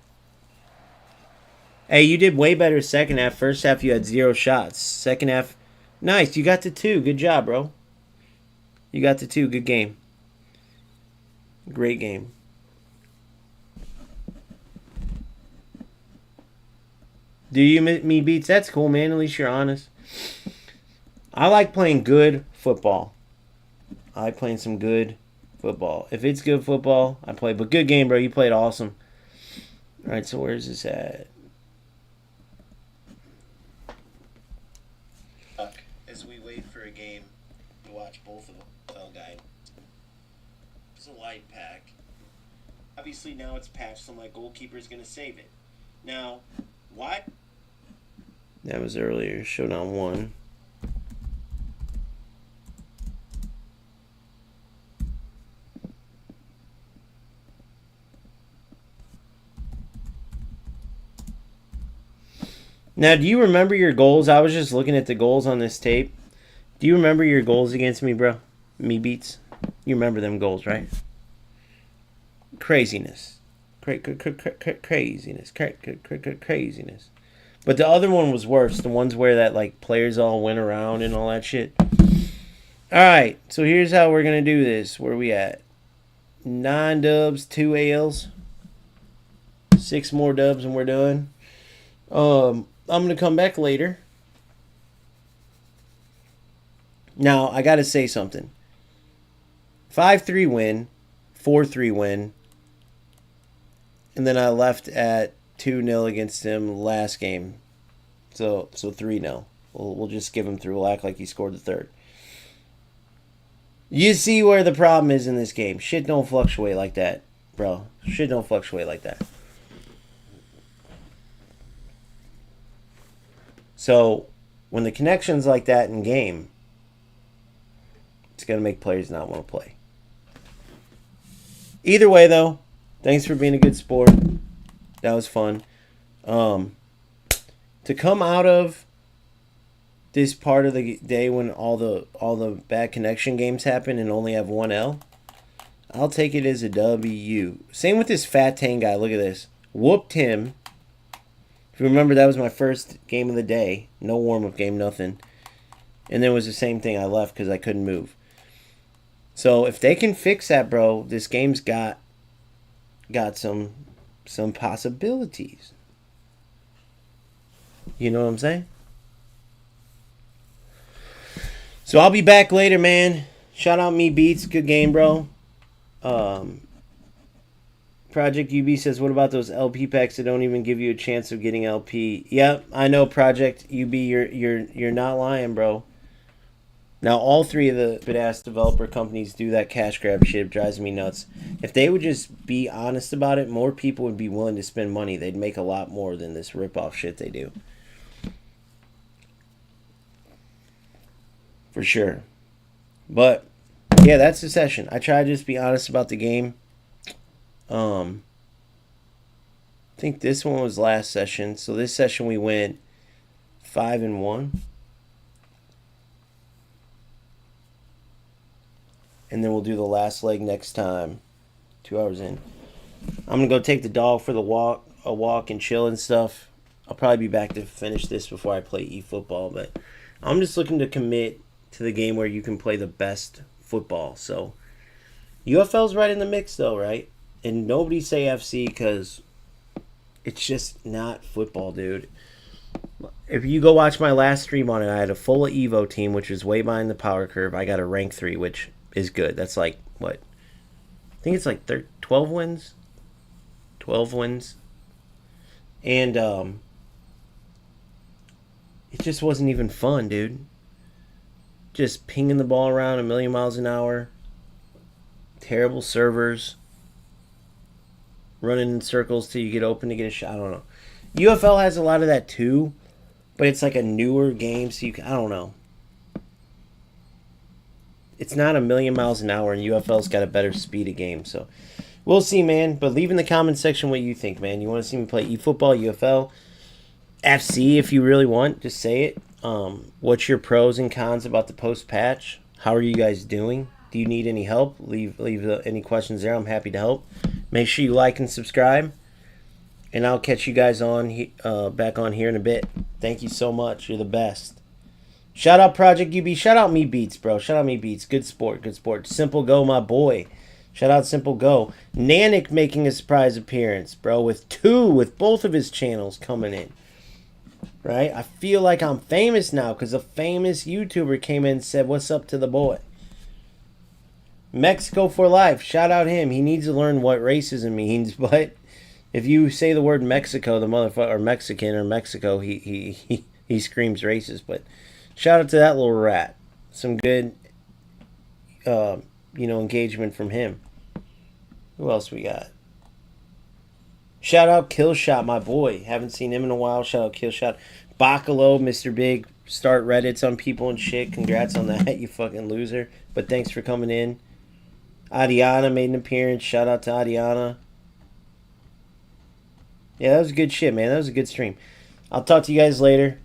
Hey, you did way better second half. First half, you had 0 shots. Second half, nice. You got to 2. Good job, bro. You got to 2. Good game. Great game. Do you me beats? That's cool, man. At least you're honest. I like playing good football. I like playing some good football. If it's good football, I play. But good game, bro. You played awesome. All right, so where's this at? As we wait for a game to watch both of them. Fell guide. It's a light pack. Obviously now it's patched, so my goalkeeper's gonna save it. Now, what? That was earlier. Showdown 1. Now, do you remember your goals? I was just looking at the goals on this tape. Do you remember your goals against me, bro? Me beats. You remember them goals, right? Craziness. Craziness. Craziness. But the other one was worse. The ones where that like players all went around and all that shit. Alright, so here's how we're going to do this. Where are we at? 9 dubs, 2 ALs. 6 more dubs and we're done. I'm going to come back later. Now, I got to say something. 5-3 win. 4-3 win. And then I left at 2-0 against him last game. So 3-0. We'll just give him through. We'll act like he scored the third. You see where the problem is in this game. Shit don't fluctuate like that, bro. Shit don't fluctuate like that. So, when the connection's like that in game, it's going to make players not want to play. Either way, though, thanks for being a good sport. That was fun. To come out of this part of the day when all the bad connection games happen and only have 1 L, I'll take it as a W. Same with this Fat Tang guy. Look at this. Whooped him. If you remember, that was my first game of the day. No warm-up game, nothing. And then it was the same thing. I left because I couldn't move. So if they can fix that, bro, this game's got some possibilities. You know what I'm saying? So I'll be back later, man. Shout out Me Beats. Good game, bro. Project UB says, what about those LP packs that don't even give you a chance of getting LP? Yep, I know, Project UB. You're not lying, bro. Now, all three of the bit-ass developer companies do that cash grab shit. It drives me nuts. If they would just be honest about it, more people would be willing to spend money. They'd make a lot more than this rip-off shit they do. For sure. But, yeah, that's the session. I try to just be honest about the game. I think this one was last session. So this session we went 5-1. And then we'll do the last leg next time. 2 hours in. I'm gonna go take the dog for a walk and chill and stuff. I'll probably be back to finish this before I play eFootball, but I'm just looking to commit to the game where you can play the best football. So UFL's right in the mix though, right? And nobody say FC because it's just not football, dude. If you go watch my last stream on it, I had a full Evo team, which is way behind the power curve. I got a rank 3, which is good. That's like, what? I think it's like 12 wins? 12 wins. And it just wasn't even fun, dude. Just pinging the ball around a million miles an hour. Terrible servers. Running in circles till you get open to get a shot. I don't know. UFL has a lot of that too, but it's like a newer game, so I don't know. It's not a million miles an hour, and UFL's got a better speed of game, so we'll see, man. But leave in the comment section what you think, man. You want to see me play eFootball, UFL, FC if you really want. Just say it. What's your pros and cons about the post-patch? How are you guys doing? Do you need any help? Leave any questions there. I'm happy to help. Make sure you like and subscribe. And I'll catch you guys back on here in a bit. Thank you so much. You're the best. Shout out Project UB. Shout out Me Beats, bro. Shout out Me Beats. Good sport. Good sport. Simple Go, my boy. Shout out Simple Go. Nanik making a surprise appearance, bro. With both of his channels coming in. Right? I feel like I'm famous now because a famous YouTuber came in and said, what's up to the boy? Mexico for life. Shout out him. He needs to learn what racism means, but if you say the word Mexico, the motherfucker, or Mexican or Mexico, he screams racist. But shout out to that little rat. Some good, engagement from him. Who else we got? Shout out Killshot, my boy. Haven't seen him in a while. Shout out Killshot. Bacalo, Mr. Big. Start Reddits on people and shit. Congrats on that, you fucking loser. But thanks for coming in. Adiana made an appearance. Shout out to Adiana. Yeah, that was good shit, man. That was a good stream. I'll talk to you guys later.